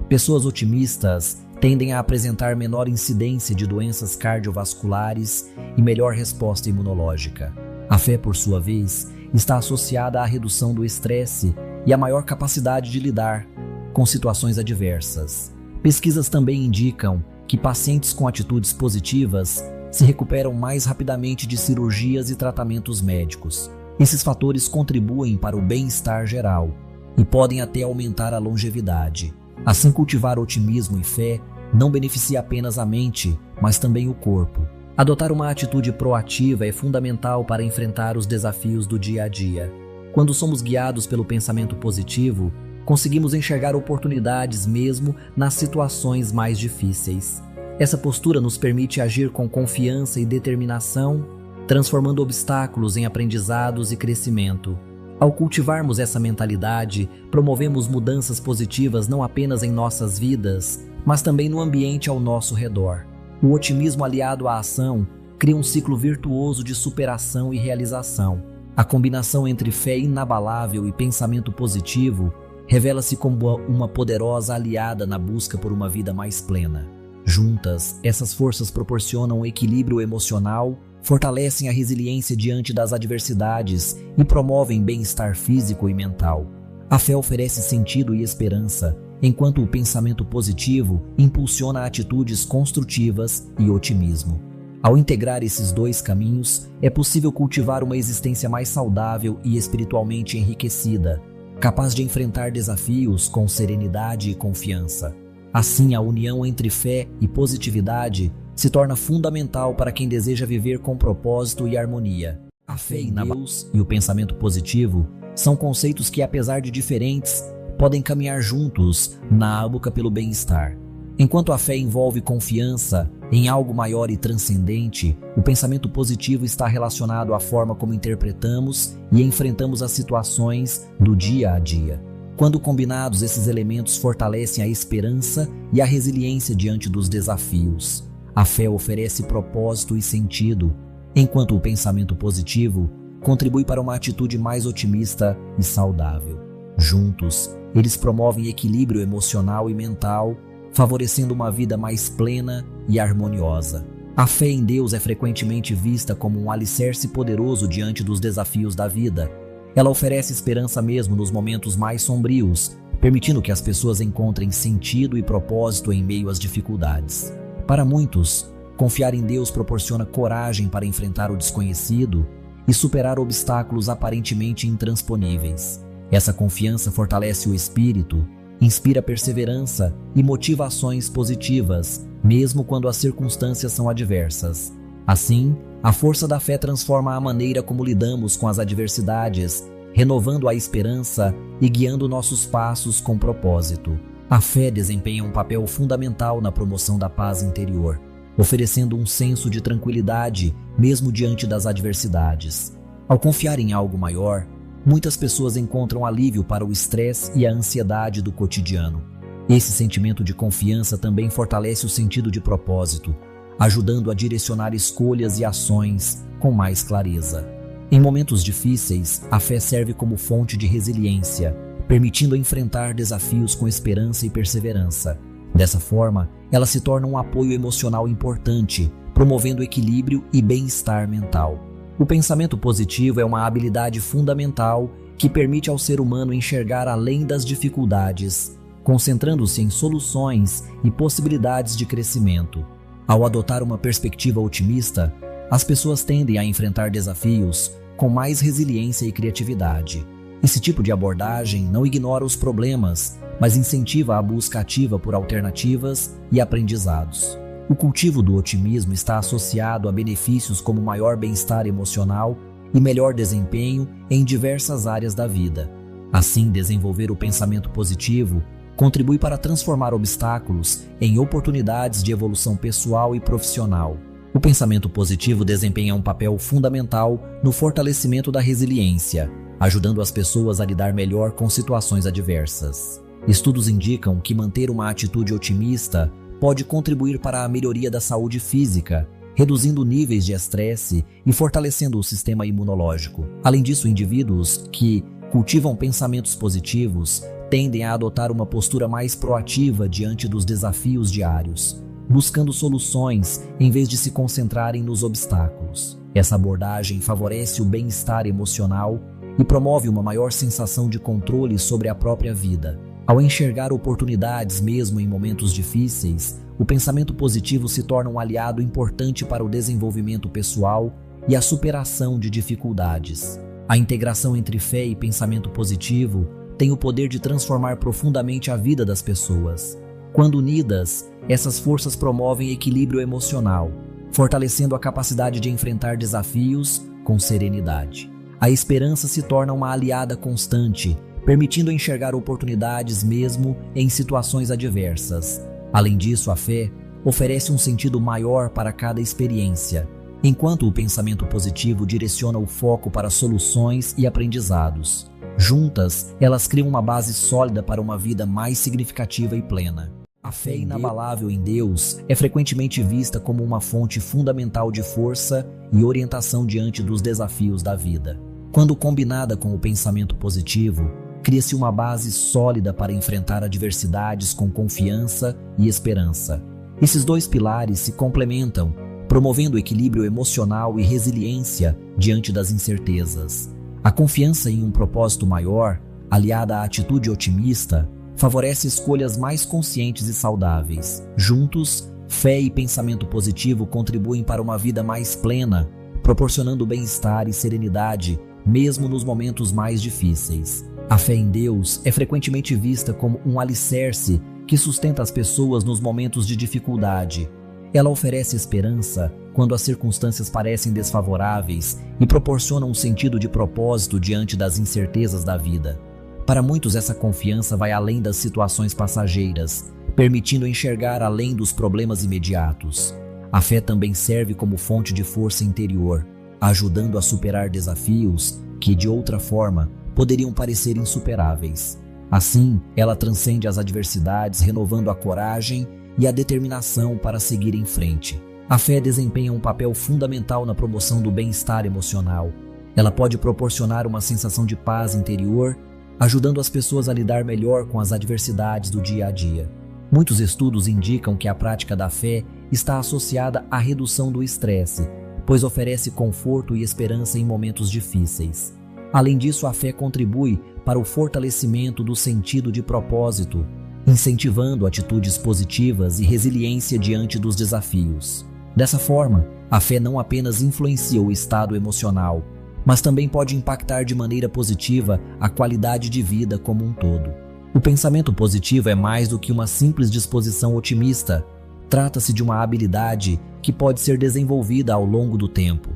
Speaker 1: Pessoas otimistas tendem a apresentar menor incidência de doenças cardiovasculares e melhor resposta imunológica. A fé, por sua vez, está associada à redução do estresse e à maior capacidade de lidar com situações adversas. Pesquisas também indicam que pacientes com atitudes positivas se recuperam mais rapidamente de cirurgias e tratamentos médicos. Esses fatores contribuem para o bem-estar geral e podem até aumentar a longevidade. Assim, cultivar otimismo e fé não beneficia apenas a mente, mas também o corpo. Adotar uma atitude proativa é fundamental para enfrentar os desafios do dia a dia. Quando somos guiados pelo pensamento positivo, conseguimos enxergar oportunidades mesmo nas situações mais difíceis. Essa postura nos permite agir com confiança e determinação, transformando obstáculos em aprendizados e crescimento. Ao cultivarmos essa mentalidade, promovemos mudanças positivas não apenas em nossas vidas, mas também no ambiente ao nosso redor. O otimismo aliado à ação cria um ciclo virtuoso de superação e realização. A combinação entre fé inabalável e pensamento positivo revela-se como uma poderosa aliada na busca por uma vida mais plena. Juntas, essas forças proporcionam um equilíbrio emocional, fortalecem a resiliência diante das adversidades e promovem bem-estar físico e mental. A fé oferece sentido e esperança, enquanto o pensamento positivo impulsiona atitudes construtivas e otimismo. Ao integrar esses dois caminhos, é possível cultivar uma existência mais saudável e espiritualmente enriquecida, capaz de enfrentar desafios com serenidade e confiança. Assim, a união entre fé e positividade se torna fundamental para quem deseja viver com propósito e harmonia. A fé em Deus e o pensamento positivo são conceitos que, apesar de diferentes, podem caminhar juntos na busca pelo bem-estar. Enquanto a fé envolve confiança em algo maior e transcendente, o pensamento positivo está relacionado à forma como interpretamos e enfrentamos as situações do dia a dia. Quando combinados, esses elementos fortalecem a esperança e a resiliência diante dos desafios. A fé oferece propósito e sentido, enquanto o pensamento positivo contribui para uma atitude mais otimista e saudável. Juntos, eles promovem equilíbrio emocional e mental, favorecendo uma vida mais plena e harmoniosa. A fé em Deus é frequentemente vista como um alicerce poderoso diante dos desafios da vida. Ela oferece esperança mesmo nos momentos mais sombrios, permitindo que as pessoas encontrem sentido e propósito em meio às dificuldades. Para muitos, confiar em Deus proporciona coragem para enfrentar o desconhecido e superar obstáculos aparentemente intransponíveis. Essa confiança fortalece o espírito, inspira perseverança e motiva ações positivas, mesmo quando as circunstâncias são adversas. Assim, a força da fé transforma a maneira como lidamos com as adversidades, renovando a esperança e guiando nossos passos com propósito. A fé desempenha um papel fundamental na promoção da paz interior, oferecendo um senso de tranquilidade mesmo diante das adversidades. Ao confiar em algo maior, muitas pessoas encontram alívio para o estresse e a ansiedade do cotidiano. Esse sentimento de confiança também fortalece o sentido de propósito, ajudando a direcionar escolhas e ações com mais clareza. Em momentos difíceis, a fé serve como fonte de resiliência, permitindo enfrentar desafios com esperança e perseverança. Dessa forma, ela se torna um apoio emocional importante, promovendo equilíbrio e bem-estar mental. O pensamento positivo é uma habilidade fundamental que permite ao ser humano enxergar além das dificuldades, concentrando-se em soluções e possibilidades de crescimento. Ao adotar uma perspectiva otimista, as pessoas tendem a enfrentar desafios com mais resiliência e criatividade. Esse tipo de abordagem não ignora os problemas, mas incentiva a busca ativa por alternativas e aprendizados. O cultivo do otimismo está associado a benefícios como maior bem-estar emocional e melhor desempenho em diversas áreas da vida. Assim, desenvolver o pensamento positivo contribui para transformar obstáculos em oportunidades de evolução pessoal e profissional. O pensamento positivo desempenha um papel fundamental no fortalecimento da resiliência, ajudando as pessoas a lidar melhor com situações adversas. Estudos indicam que manter uma atitude otimista pode contribuir para a melhoria da saúde física, reduzindo níveis de estresse e fortalecendo o sistema imunológico. Além disso, indivíduos que cultivam pensamentos positivos tendem a adotar uma postura mais proativa diante dos desafios diários, buscando soluções em vez de se concentrarem nos obstáculos. Essa abordagem favorece o bem-estar emocional e promove uma maior sensação de controle sobre a própria vida. Ao enxergar oportunidades mesmo em momentos difíceis, o pensamento positivo se torna um aliado importante para o desenvolvimento pessoal e a superação de dificuldades. A integração entre fé e pensamento positivo tem o poder de transformar profundamente a vida das pessoas. Quando unidas, essas forças promovem equilíbrio emocional, fortalecendo a capacidade de enfrentar desafios com serenidade. A esperança se torna uma aliada constante, permitindo enxergar oportunidades mesmo em situações adversas. Além disso, a fé oferece um sentido maior para cada experiência, enquanto o pensamento positivo direciona o foco para soluções e aprendizados. Juntas, elas criam uma base sólida para uma vida mais significativa e plena. A fé inabalável em Deus é frequentemente vista como uma fonte fundamental de força e orientação diante dos desafios da vida. Quando combinada com o pensamento positivo, cria-se uma base sólida para enfrentar adversidades com confiança e esperança. Esses dois pilares se complementam, promovendo equilíbrio emocional e resiliência diante das incertezas. A confiança em um propósito maior, aliada à atitude otimista, favorece escolhas mais conscientes e saudáveis. Juntos, fé e pensamento positivo contribuem para uma vida mais plena, proporcionando bem-estar e serenidade, mesmo nos momentos mais difíceis. A fé em Deus é frequentemente vista como um alicerce que sustenta as pessoas nos momentos de dificuldade. Ela oferece esperança quando as circunstâncias parecem desfavoráveis e proporciona um sentido de propósito diante das incertezas da vida. Para muitos, essa confiança vai além das situações passageiras, permitindo enxergar além dos problemas imediatos. A fé também serve como fonte de força interior, ajudando a superar desafios que, de outra forma, poderiam parecer insuperáveis. Assim, ela transcende as adversidades, renovando a coragem e a determinação para seguir em frente. A fé desempenha um papel fundamental na promoção do bem-estar emocional. Ela pode proporcionar uma sensação de paz interior, ajudando as pessoas a lidar melhor com as adversidades do dia a dia. Muitos estudos indicam que a prática da fé está associada à redução do estresse, pois oferece conforto e esperança em momentos difíceis. Além disso, a fé contribui para o fortalecimento do sentido de propósito, incentivando atitudes positivas e resiliência diante dos desafios. Dessa forma, a fé não apenas influencia o estado emocional, mas também pode impactar de maneira positiva a qualidade de vida como um todo. O pensamento positivo é mais do que uma simples disposição otimista. Trata-se de uma habilidade que pode ser desenvolvida ao longo do tempo.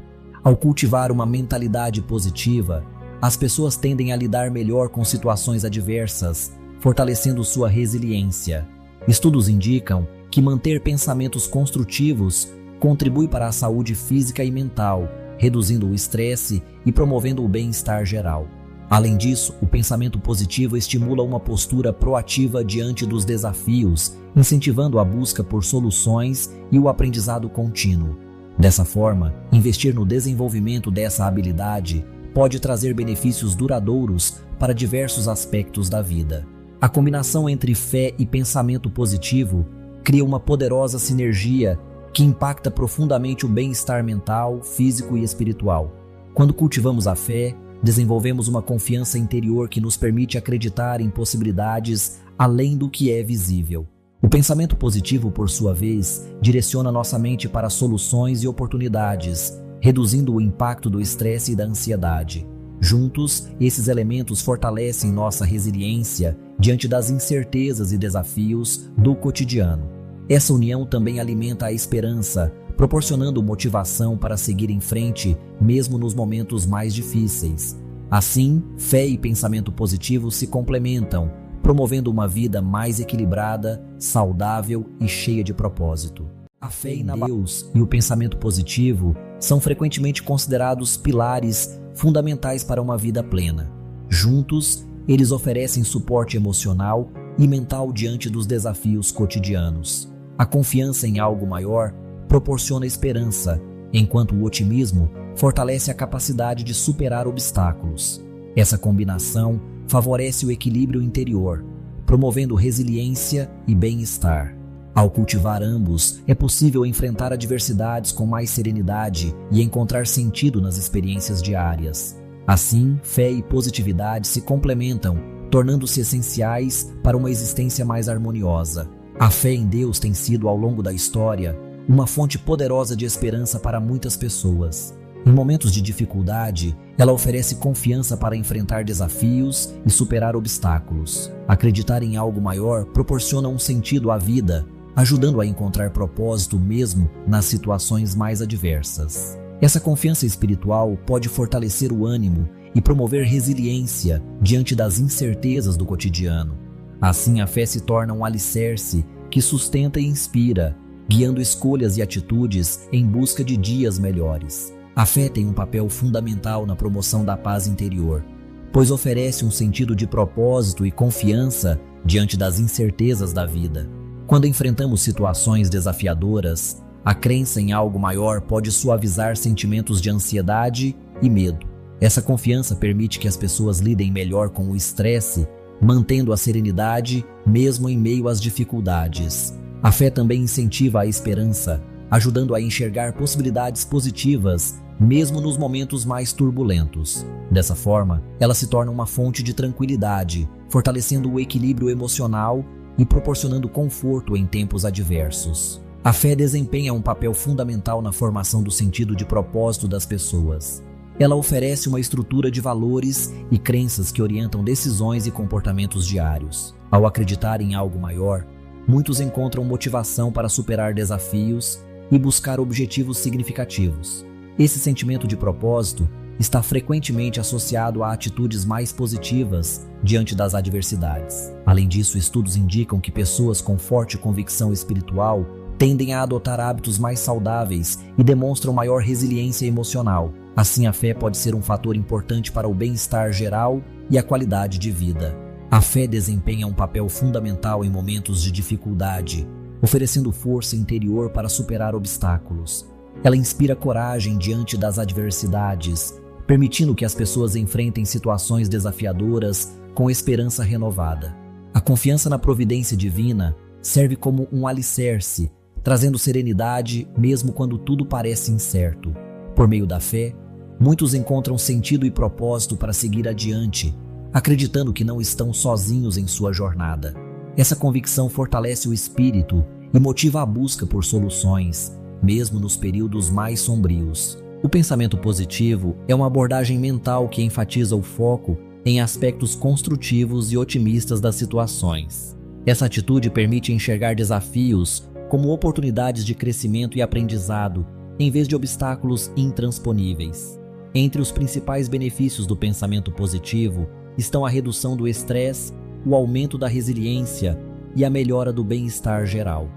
Speaker 1: Ao cultivar uma mentalidade positiva, as pessoas tendem a lidar melhor com situações adversas, fortalecendo sua resiliência. Estudos indicam que manter pensamentos construtivos contribui para a saúde física e mental, reduzindo o estresse e promovendo o bem-estar geral. Além disso, o pensamento positivo estimula uma postura proativa diante dos desafios, incentivando a busca por soluções e o aprendizado contínuo. Dessa forma, investir no desenvolvimento dessa habilidade pode trazer benefícios duradouros para diversos aspectos da vida. A combinação entre fé e pensamento positivo cria uma poderosa sinergia que impacta profundamente o bem-estar mental, físico e espiritual. Quando cultivamos a fé, desenvolvemos uma confiança interior que nos permite acreditar em possibilidades além do que é visível. O pensamento positivo, por sua vez, direciona nossa mente para soluções e oportunidades, reduzindo o impacto do estresse e da ansiedade. Juntos, esses elementos fortalecem nossa resiliência diante das incertezas e desafios do cotidiano. Essa união também alimenta a esperança, proporcionando motivação para seguir em frente, mesmo nos momentos mais difíceis. Assim, fé e pensamento positivo se complementam, promovendo uma vida mais equilibrada, saudável e cheia de propósito. A fé em Deus e o pensamento positivo são frequentemente considerados pilares fundamentais para uma vida plena. Juntos, eles oferecem suporte emocional e mental diante dos desafios cotidianos. A confiança em algo maior proporciona esperança, enquanto o otimismo fortalece a capacidade de superar obstáculos. Essa combinação favorece o equilíbrio interior, promovendo resiliência e bem-estar. Ao cultivar ambos, é possível enfrentar adversidades com mais serenidade e encontrar sentido nas experiências diárias. Assim, fé e positividade se complementam, tornando-se essenciais para uma existência mais harmoniosa. A fé em Deus tem sido, ao longo da história, uma fonte poderosa de esperança para muitas pessoas. Em momentos de dificuldade, ela oferece confiança para enfrentar desafios e superar obstáculos. Acreditar em algo maior proporciona um sentido à vida, ajudando a encontrar propósito mesmo nas situações mais adversas. Essa confiança espiritual pode fortalecer o ânimo e promover resiliência diante das incertezas do cotidiano. Assim, a fé se torna um alicerce que sustenta e inspira, guiando escolhas e atitudes em busca de dias melhores. A fé tem um papel fundamental na promoção da paz interior, pois oferece um sentido de propósito e confiança diante das incertezas da vida. Quando enfrentamos situações desafiadoras, a crença em algo maior pode suavizar sentimentos de ansiedade e medo. Essa confiança permite que as pessoas lidem melhor com o estresse, mantendo a serenidade mesmo em meio às dificuldades. A fé também incentiva a esperança, ajudando a enxergar possibilidades positivas mesmo nos momentos mais turbulentos. Dessa forma, ela se torna uma fonte de tranquilidade, fortalecendo o equilíbrio emocional e proporcionando conforto em tempos adversos. A fé desempenha um papel fundamental na formação do sentido de propósito das pessoas. Ela oferece uma estrutura de valores e crenças que orientam decisões e comportamentos diários. Ao acreditar em algo maior, muitos encontram motivação para superar desafios e buscar objetivos significativos. Esse sentimento de propósito está frequentemente associado a atitudes mais positivas diante das adversidades. Além disso, estudos indicam que pessoas com forte convicção espiritual tendem a adotar hábitos mais saudáveis e demonstram maior resiliência emocional. Assim, a fé pode ser um fator importante para o bem-estar geral e a qualidade de vida. A fé desempenha um papel fundamental em momentos de dificuldade, oferecendo força interior para superar obstáculos. Ela inspira coragem diante das adversidades, permitindo que as pessoas enfrentem situações desafiadoras com esperança renovada. A confiança na providência divina serve como um alicerce, trazendo serenidade mesmo quando tudo parece incerto. Por meio da fé, muitos encontram sentido e propósito para seguir adiante, acreditando que não estão sozinhos em sua jornada. Essa convicção fortalece o espírito e motiva a busca por soluções, mesmo nos períodos mais sombrios. O pensamento positivo é uma abordagem mental que enfatiza o foco em aspectos construtivos e otimistas das situações. Essa atitude permite enxergar desafios como oportunidades de crescimento e aprendizado, em vez de obstáculos intransponíveis. Entre os principais benefícios do pensamento positivo estão a redução do estresse, o aumento da resiliência e a melhora do bem-estar geral.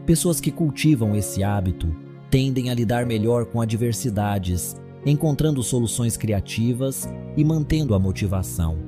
Speaker 1: Pessoas que cultivam esse hábito tendem a lidar melhor com adversidades, encontrando soluções criativas e mantendo a motivação.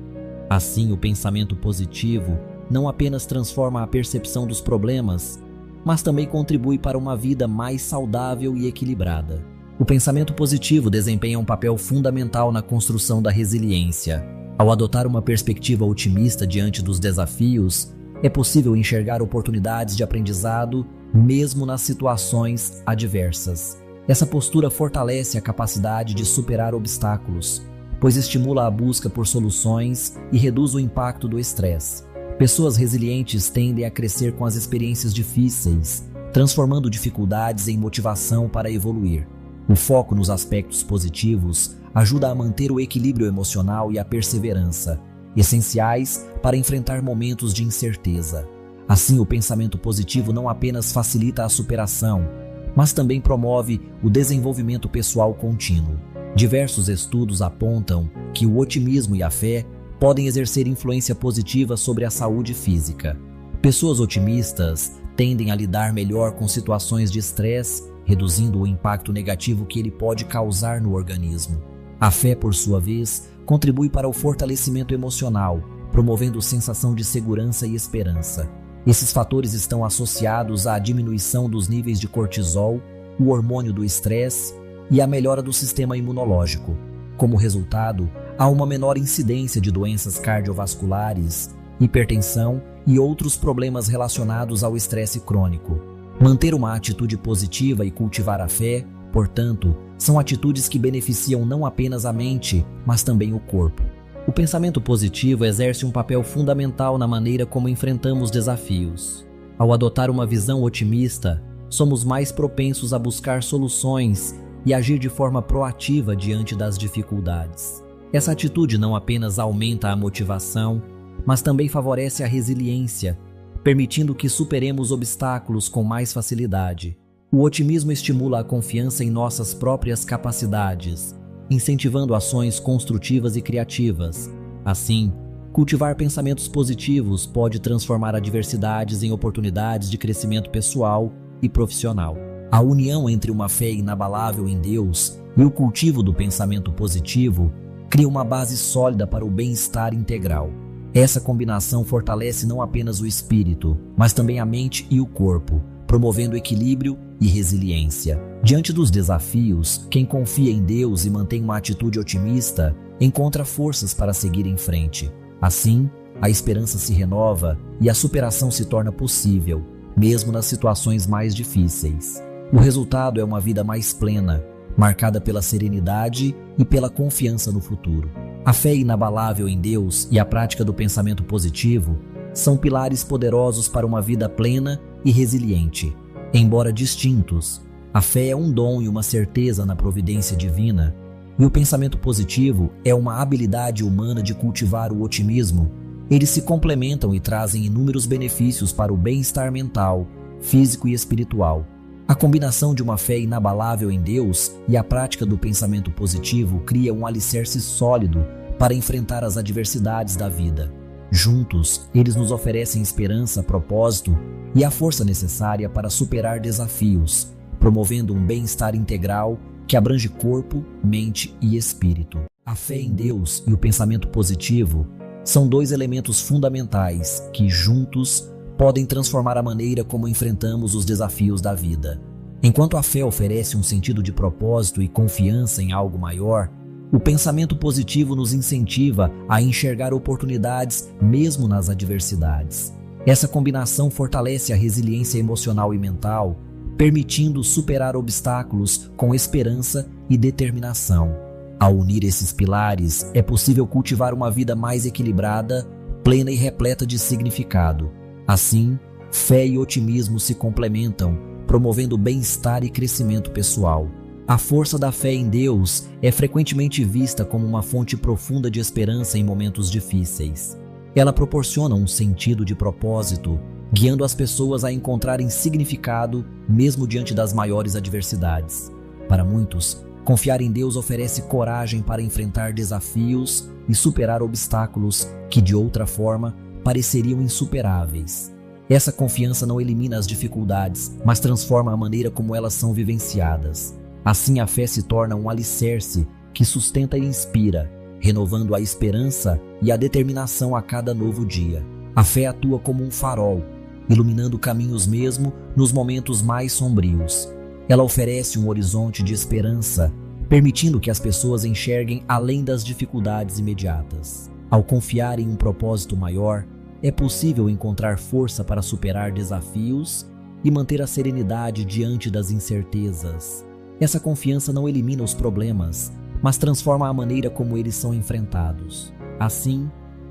Speaker 1: Assim, o pensamento positivo não apenas transforma a percepção dos problemas, mas também contribui para uma vida mais saudável e equilibrada. O pensamento positivo desempenha um papel fundamental na construção da resiliência. Ao adotar uma perspectiva otimista diante dos desafios, é possível enxergar oportunidades de aprendizado mesmo nas situações adversas. Essa postura fortalece a capacidade de superar obstáculos, pois estimula a busca por soluções e reduz o impacto do estresse. Pessoas resilientes tendem a crescer com as experiências difíceis, transformando dificuldades em motivação para evoluir. O foco nos aspectos positivos ajuda a manter o equilíbrio emocional e a perseverança, essenciais para enfrentar momentos de incerteza. Assim, o pensamento positivo não apenas facilita a superação, mas também promove o desenvolvimento pessoal contínuo. Diversos estudos apontam que o otimismo e a fé podem exercer influência positiva sobre a saúde física. Pessoas otimistas tendem a lidar melhor com situações de estresse, reduzindo o impacto negativo que ele pode causar no organismo. A fé, por sua vez, contribui para o fortalecimento emocional, promovendo sensação de segurança e esperança. Esses fatores estão associados à diminuição dos níveis de cortisol, o hormônio do estresse e à melhora do sistema imunológico. Como resultado, há uma menor incidência de doenças cardiovasculares, hipertensão e outros problemas relacionados ao estresse crônico. Manter uma atitude positiva e cultivar a fé, portanto, são atitudes que beneficiam não apenas a mente, mas também o corpo. O pensamento positivo exerce um papel fundamental na maneira como enfrentamos desafios. Ao adotar uma visão otimista, somos mais propensos a buscar soluções e agir de forma proativa diante das dificuldades. Essa atitude não apenas aumenta a motivação, mas também favorece a resiliência, permitindo que superemos obstáculos com mais facilidade. O otimismo estimula a confiança em nossas próprias capacidades, incentivando ações construtivas e criativas. Assim, cultivar pensamentos positivos pode transformar adversidades em oportunidades de crescimento pessoal e profissional. A união entre uma fé inabalável em Deus e o cultivo do pensamento positivo cria uma base sólida para o bem-estar integral. Essa combinação fortalece não apenas o espírito, mas também a mente e o corpo, promovendo equilíbrio e resiliência. Diante dos desafios, quem confia em Deus e mantém uma atitude otimista encontra forças para seguir em frente. Assim, a esperança se renova e a superação se torna possível, mesmo nas situações mais difíceis. O resultado é uma vida mais plena, marcada pela serenidade e pela confiança no futuro. A fé inabalável em Deus e a prática do pensamento positivo são pilares poderosos para uma vida plena e resiliente. Embora distintos, a fé é um dom e uma certeza na providência divina, e o pensamento positivo é uma habilidade humana de cultivar o otimismo. Eles se complementam e trazem inúmeros benefícios para o bem-estar mental, físico e espiritual. A combinação de uma fé inabalável em Deus e a prática do pensamento positivo cria um alicerce sólido para enfrentar as adversidades da vida. Juntos, eles nos oferecem esperança, propósito e a força necessária para superar desafios, promovendo um bem-estar integral que abrange corpo, mente e espírito. A fé em Deus e o pensamento positivo são dois elementos fundamentais que, juntos, podem transformar a maneira como enfrentamos os desafios da vida. Enquanto a fé oferece um sentido de propósito e confiança em algo maior, o pensamento positivo nos incentiva a enxergar oportunidades mesmo nas adversidades. Essa combinação fortalece a resiliência emocional e mental, permitindo superar obstáculos com esperança e determinação. Ao unir esses pilares, é possível cultivar uma vida mais equilibrada, plena e repleta de significado. Assim, fé e otimismo se complementam, promovendo bem-estar e crescimento pessoal. A força da fé em Deus é frequentemente vista como uma fonte profunda de esperança em momentos difíceis. Ela proporciona um sentido de propósito, guiando as pessoas a encontrarem significado mesmo diante das maiores adversidades. Para muitos, confiar em Deus oferece coragem para enfrentar desafios e superar obstáculos que, de outra forma, pareceriam insuperáveis. Essa confiança não elimina as dificuldades, mas transforma a maneira como elas são vivenciadas. Assim, a fé se torna um alicerce que sustenta e inspira, renovando a esperança e a determinação a cada novo dia. A fé atua como um farol, iluminando caminhos mesmo nos momentos mais sombrios. Ela oferece um horizonte de esperança, permitindo que as pessoas enxerguem além das dificuldades imediatas. Ao confiar em um propósito maior, é possível encontrar força para superar desafios e manter a serenidade diante das incertezas. Essa confiança não elimina os problemas, mas transforma a maneira como eles são enfrentados. Assim,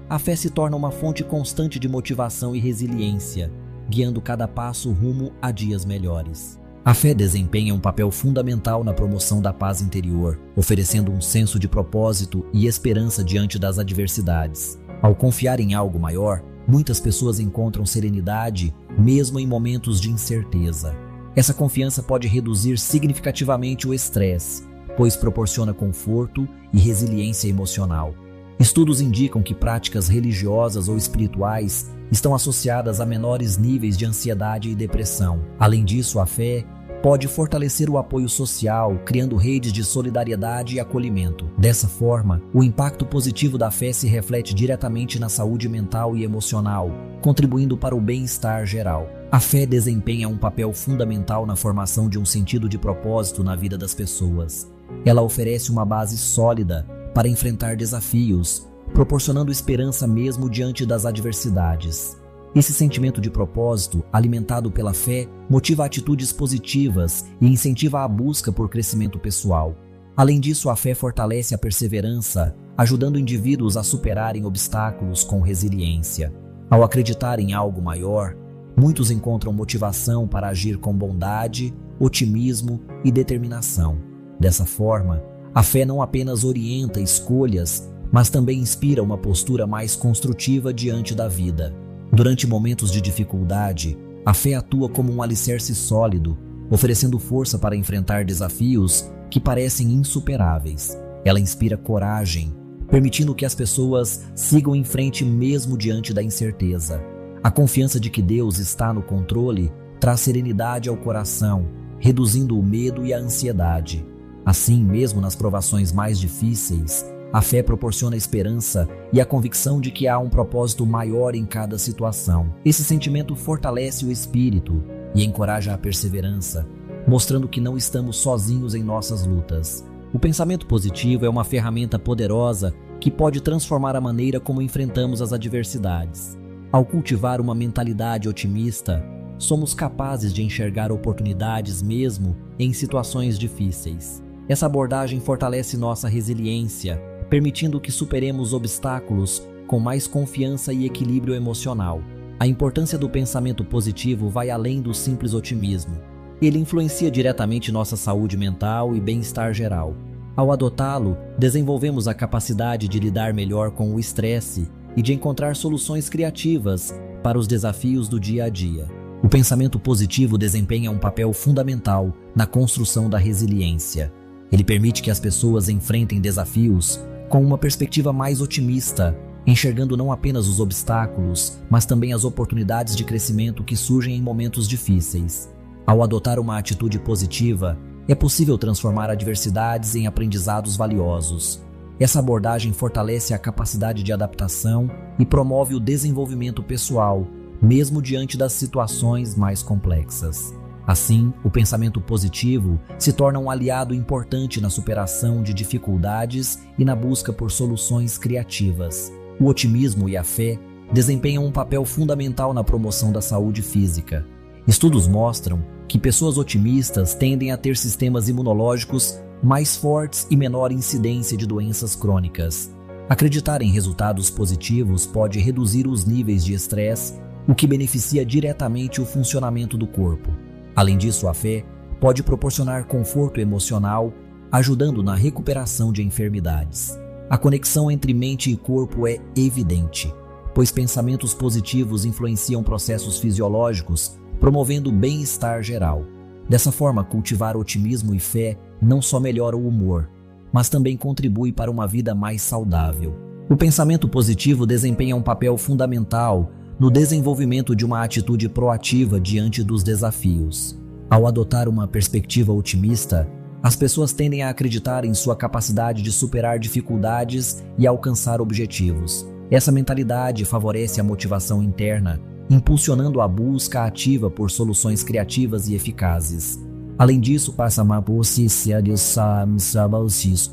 Speaker 1: a fé se torna uma fonte constante de motivação e resiliência, guiando cada passo rumo a dias melhores. A fé desempenha um papel fundamental na promoção da paz interior, oferecendo um senso de propósito e esperança diante das adversidades. Ao confiar em algo maior, muitas pessoas encontram serenidade mesmo em momentos de incerteza. Essa confiança pode reduzir significativamente o estresse, pois proporciona conforto e resiliência emocional. Estudos indicam que práticas religiosas ou espirituais estão associadas a menores níveis de ansiedade e depressão. Além disso, a fé pode fortalecer o apoio social, criando redes de solidariedade e acolhimento. Dessa forma, o impacto positivo da fé se reflete diretamente na saúde mental e emocional, contribuindo para o bem-estar geral. A fé desempenha um papel fundamental na formação de um sentido de propósito na vida das pessoas. Ela oferece uma base sólida para enfrentar desafios, proporcionando esperança mesmo diante das adversidades. Esse sentimento de propósito, alimentado pela fé, motiva atitudes positivas e incentiva a busca por crescimento pessoal. Além disso, a fé fortalece a perseverança, ajudando indivíduos a superarem obstáculos com resiliência. Ao acreditar em algo maior, muitos encontram motivação para agir com bondade, otimismo e determinação. Dessa forma, a fé não apenas orienta escolhas, mas também inspira uma postura mais construtiva diante da vida. Durante momentos de dificuldade, a fé atua como um alicerce sólido, oferecendo força para enfrentar desafios que parecem insuperáveis. Ela inspira coragem, permitindo que as pessoas sigam em frente mesmo diante da incerteza. A confiança de que Deus está no controle traz serenidade ao coração, reduzindo o medo e a ansiedade. Assim, mesmo nas provações mais difíceis, a fé proporciona esperança e a convicção de que há um propósito maior em cada situação. Esse sentimento fortalece o espírito e encoraja a perseverança, mostrando que não estamos sozinhos em nossas lutas. O pensamento positivo é uma ferramenta poderosa que pode transformar a maneira como enfrentamos as adversidades. Ao cultivar uma mentalidade otimista, somos capazes de enxergar oportunidades mesmo em situações difíceis. Essa abordagem fortalece nossa resiliência, permitindo que superemos obstáculos com mais confiança e equilíbrio emocional. A importância do pensamento positivo vai além do simples otimismo. Ele influencia diretamente nossa saúde mental e bem-estar geral. Ao adotá-lo, desenvolvemos a capacidade de lidar melhor com o estresse e de encontrar soluções criativas para os desafios do dia a dia. O pensamento positivo desempenha um papel fundamental na construção da resiliência. Ele permite que as pessoas enfrentem desafios com uma perspectiva mais otimista, enxergando não apenas os obstáculos, mas também as oportunidades de crescimento que surgem em momentos difíceis. Ao adotar uma atitude positiva, é possível transformar adversidades em aprendizados valiosos. Essa abordagem fortalece a capacidade de adaptação e promove o desenvolvimento pessoal, mesmo diante das situações mais complexas. Assim, o pensamento positivo se torna um aliado importante na superação de dificuldades e na busca por soluções criativas. O otimismo e a fé desempenham um papel fundamental na promoção da saúde física. Estudos mostram que pessoas otimistas tendem a ter sistemas imunológicos mais fortes e menor incidência de doenças crônicas. Acreditar em resultados positivos pode reduzir os níveis de estresse, o que beneficia diretamente o funcionamento do corpo. Além disso, a fé pode proporcionar conforto emocional, ajudando na recuperação de enfermidades. A conexão entre mente e corpo é evidente, pois pensamentos positivos influenciam processos fisiológicos, promovendo o bem-estar geral. Dessa forma, cultivar otimismo e fé não só melhora o humor, mas também contribui para uma vida mais saudável. O pensamento positivo desempenha um papel fundamental no desenvolvimento de uma atitude proativa diante dos desafios. Ao adotar uma perspectiva otimista, as pessoas tendem a acreditar em sua capacidade de superar dificuldades e alcançar objetivos. Essa mentalidade favorece a motivação interna, impulsionando a busca ativa por soluções criativas e eficazes. Além disso,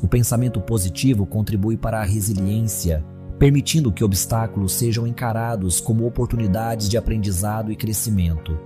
Speaker 1: o pensamento positivo contribui para a resiliência, permitindo que obstáculos sejam encarados como oportunidades de aprendizado e crescimento.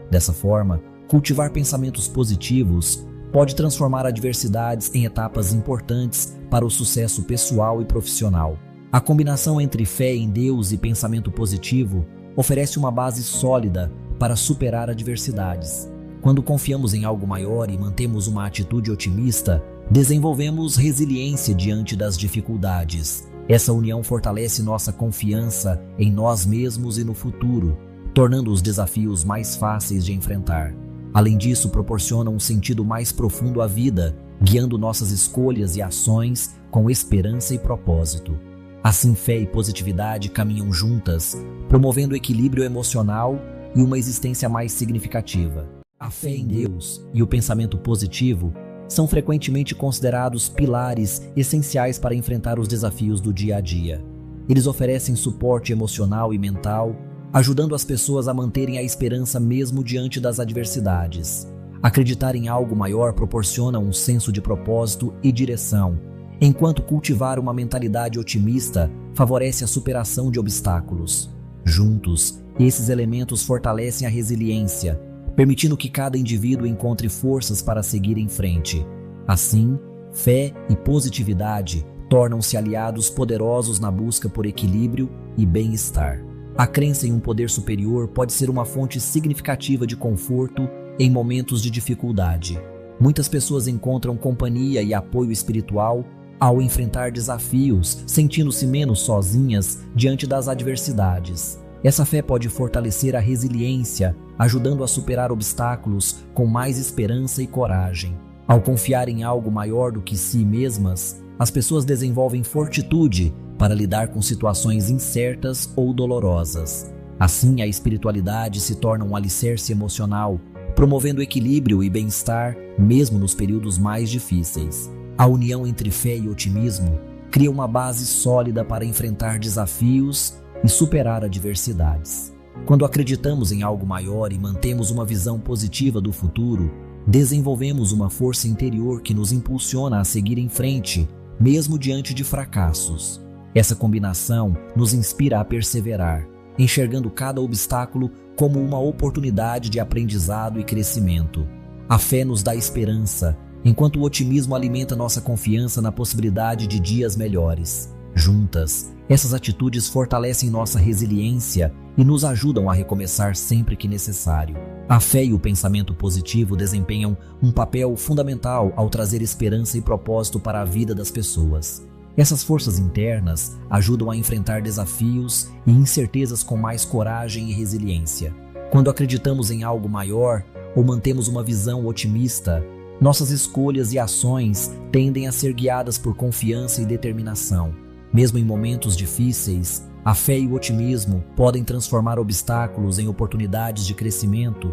Speaker 1: Dessa forma, cultivar pensamentos positivos pode transformar adversidades em etapas importantes para o sucesso pessoal e profissional. A combinação entre fé em Deus e pensamento positivo oferece uma base sólida para superar adversidades. Quando confiamos em algo maior e mantemos uma atitude otimista, desenvolvemos resiliência diante das dificuldades. Essa união fortalece nossa confiança em nós mesmos e no futuro, tornando os desafios mais fáceis de enfrentar. Além disso, proporciona um sentido mais profundo à vida, guiando nossas escolhas e ações com esperança e propósito. Assim, fé e positividade caminham juntas, promovendo equilíbrio emocional e uma existência mais significativa. A fé em Deus e o pensamento positivo são frequentemente considerados pilares essenciais para enfrentar os desafios do dia a dia. Eles oferecem suporte emocional e mental, ajudando as pessoas a manterem a esperança mesmo diante das adversidades. Acreditar em algo maior proporciona um senso de propósito e direção, enquanto cultivar uma mentalidade otimista favorece a superação de obstáculos. Juntos, esses elementos fortalecem a resiliência, permitindo que cada indivíduo encontre forças para seguir em frente. Assim, fé e positividade tornam-se aliados poderosos na busca por equilíbrio e bem-estar. A crença em um poder superior pode ser uma fonte significativa de conforto em momentos de dificuldade. Muitas pessoas encontram companhia e apoio espiritual ao enfrentar desafios, sentindo-se menos sozinhas diante das adversidades. Essa fé pode fortalecer a resiliência, ajudando a superar obstáculos com mais esperança e coragem. Ao confiar em algo maior do que si mesmas, as pessoas desenvolvem fortitude para lidar com situações incertas ou dolorosas. Assim, a espiritualidade se torna um alicerce emocional, promovendo equilíbrio e bem-estar mesmo nos períodos mais difíceis. A união entre fé e otimismo cria uma base sólida para enfrentar desafios e superar adversidades. Quando acreditamos em algo maior e mantemos uma visão positiva do futuro, desenvolvemos uma força interior que nos impulsiona a seguir em frente, mesmo diante de fracassos. Essa combinação nos inspira a perseverar, enxergando cada obstáculo como uma oportunidade de aprendizado e crescimento. A fé nos dá esperança, enquanto o otimismo alimenta nossa confiança na possibilidade de dias melhores. Juntas, essas atitudes fortalecem nossa resiliência e nos ajudam a recomeçar sempre que necessário. A fé e o pensamento positivo desempenham um papel fundamental ao trazer esperança e propósito para a vida das pessoas. Essas forças internas ajudam a enfrentar desafios e incertezas com mais coragem e resiliência. Quando acreditamos em algo maior ou mantemos uma visão otimista, nossas escolhas e ações tendem a ser guiadas por confiança e determinação. Mesmo em momentos difíceis, a fé e o otimismo podem transformar obstáculos em oportunidades de crescimento.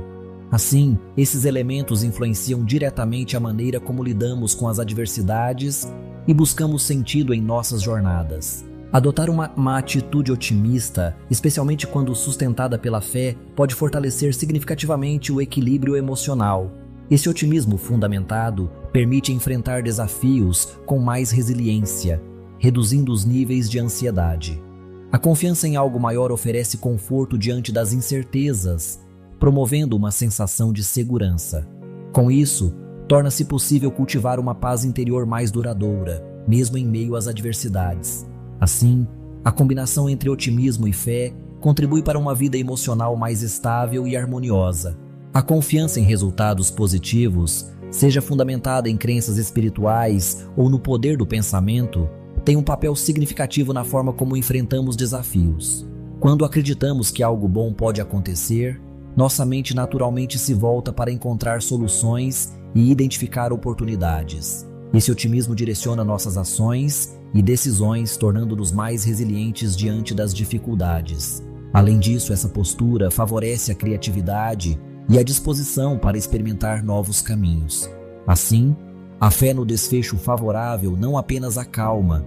Speaker 1: Assim, esses elementos influenciam diretamente a maneira como lidamos com as adversidades e buscamos sentido em nossas jornadas. Adotar uma atitude otimista, especialmente quando sustentada pela fé, pode fortalecer significativamente o equilíbrio emocional. Esse otimismo fundamentado permite enfrentar desafios com mais resiliência, reduzindo os níveis de ansiedade. A confiança em algo maior oferece conforto diante das incertezas, promovendo uma sensação de segurança. Com isso, torna-se possível cultivar uma paz interior mais duradoura, mesmo em meio às adversidades. Assim, a combinação entre otimismo e fé contribui para uma vida emocional mais estável e harmoniosa. A confiança em resultados positivos, seja fundamentada em crenças espirituais ou no poder do pensamento, tem um papel significativo na forma como enfrentamos desafios. Quando acreditamos que algo bom pode acontecer, nossa mente naturalmente se volta para encontrar soluções e identificar oportunidades. Esse otimismo direciona nossas ações e decisões, tornando-nos mais resilientes diante das dificuldades. Além disso, essa postura favorece a criatividade e a disposição para experimentar novos caminhos. Assim, a fé no desfecho favorável não apenas acalma,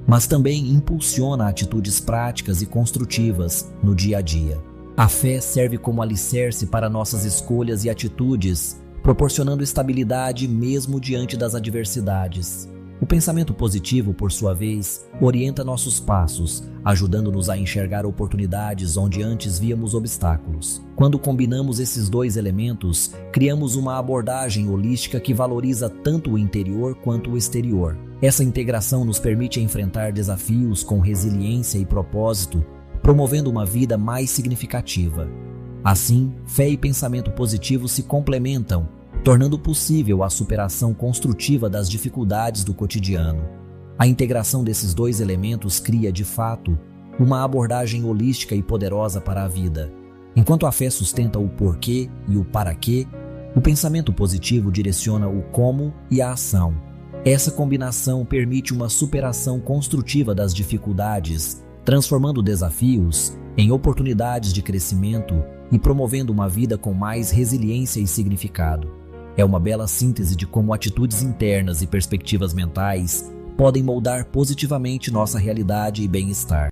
Speaker 1: mas também impulsiona atitudes práticas e construtivas no dia a dia. A fé serve como alicerce para nossas escolhas e atitudes, proporcionando estabilidade mesmo diante das adversidades. O pensamento positivo, por sua vez, orienta nossos passos, ajudando-nos a enxergar oportunidades onde antes víamos obstáculos. Quando combinamos esses dois elementos, criamos uma abordagem holística que valoriza tanto o interior quanto o exterior. Essa integração nos permite enfrentar desafios com resiliência e propósito, promovendo uma vida mais significativa. Assim, fé e pensamento positivo se complementam, tornando possível a superação construtiva das dificuldades do cotidiano. A integração desses dois elementos cria, de fato, uma abordagem holística e poderosa para a vida. Enquanto a fé sustenta o porquê e o para quê, o pensamento positivo direciona o como e a ação. Essa combinação permite uma superação construtiva das dificuldades, transformando desafios em oportunidades de crescimento e promovendo uma vida com mais resiliência e significado. É uma bela síntese de como atitudes internas e perspectivas mentais podem moldar positivamente nossa realidade e bem-estar.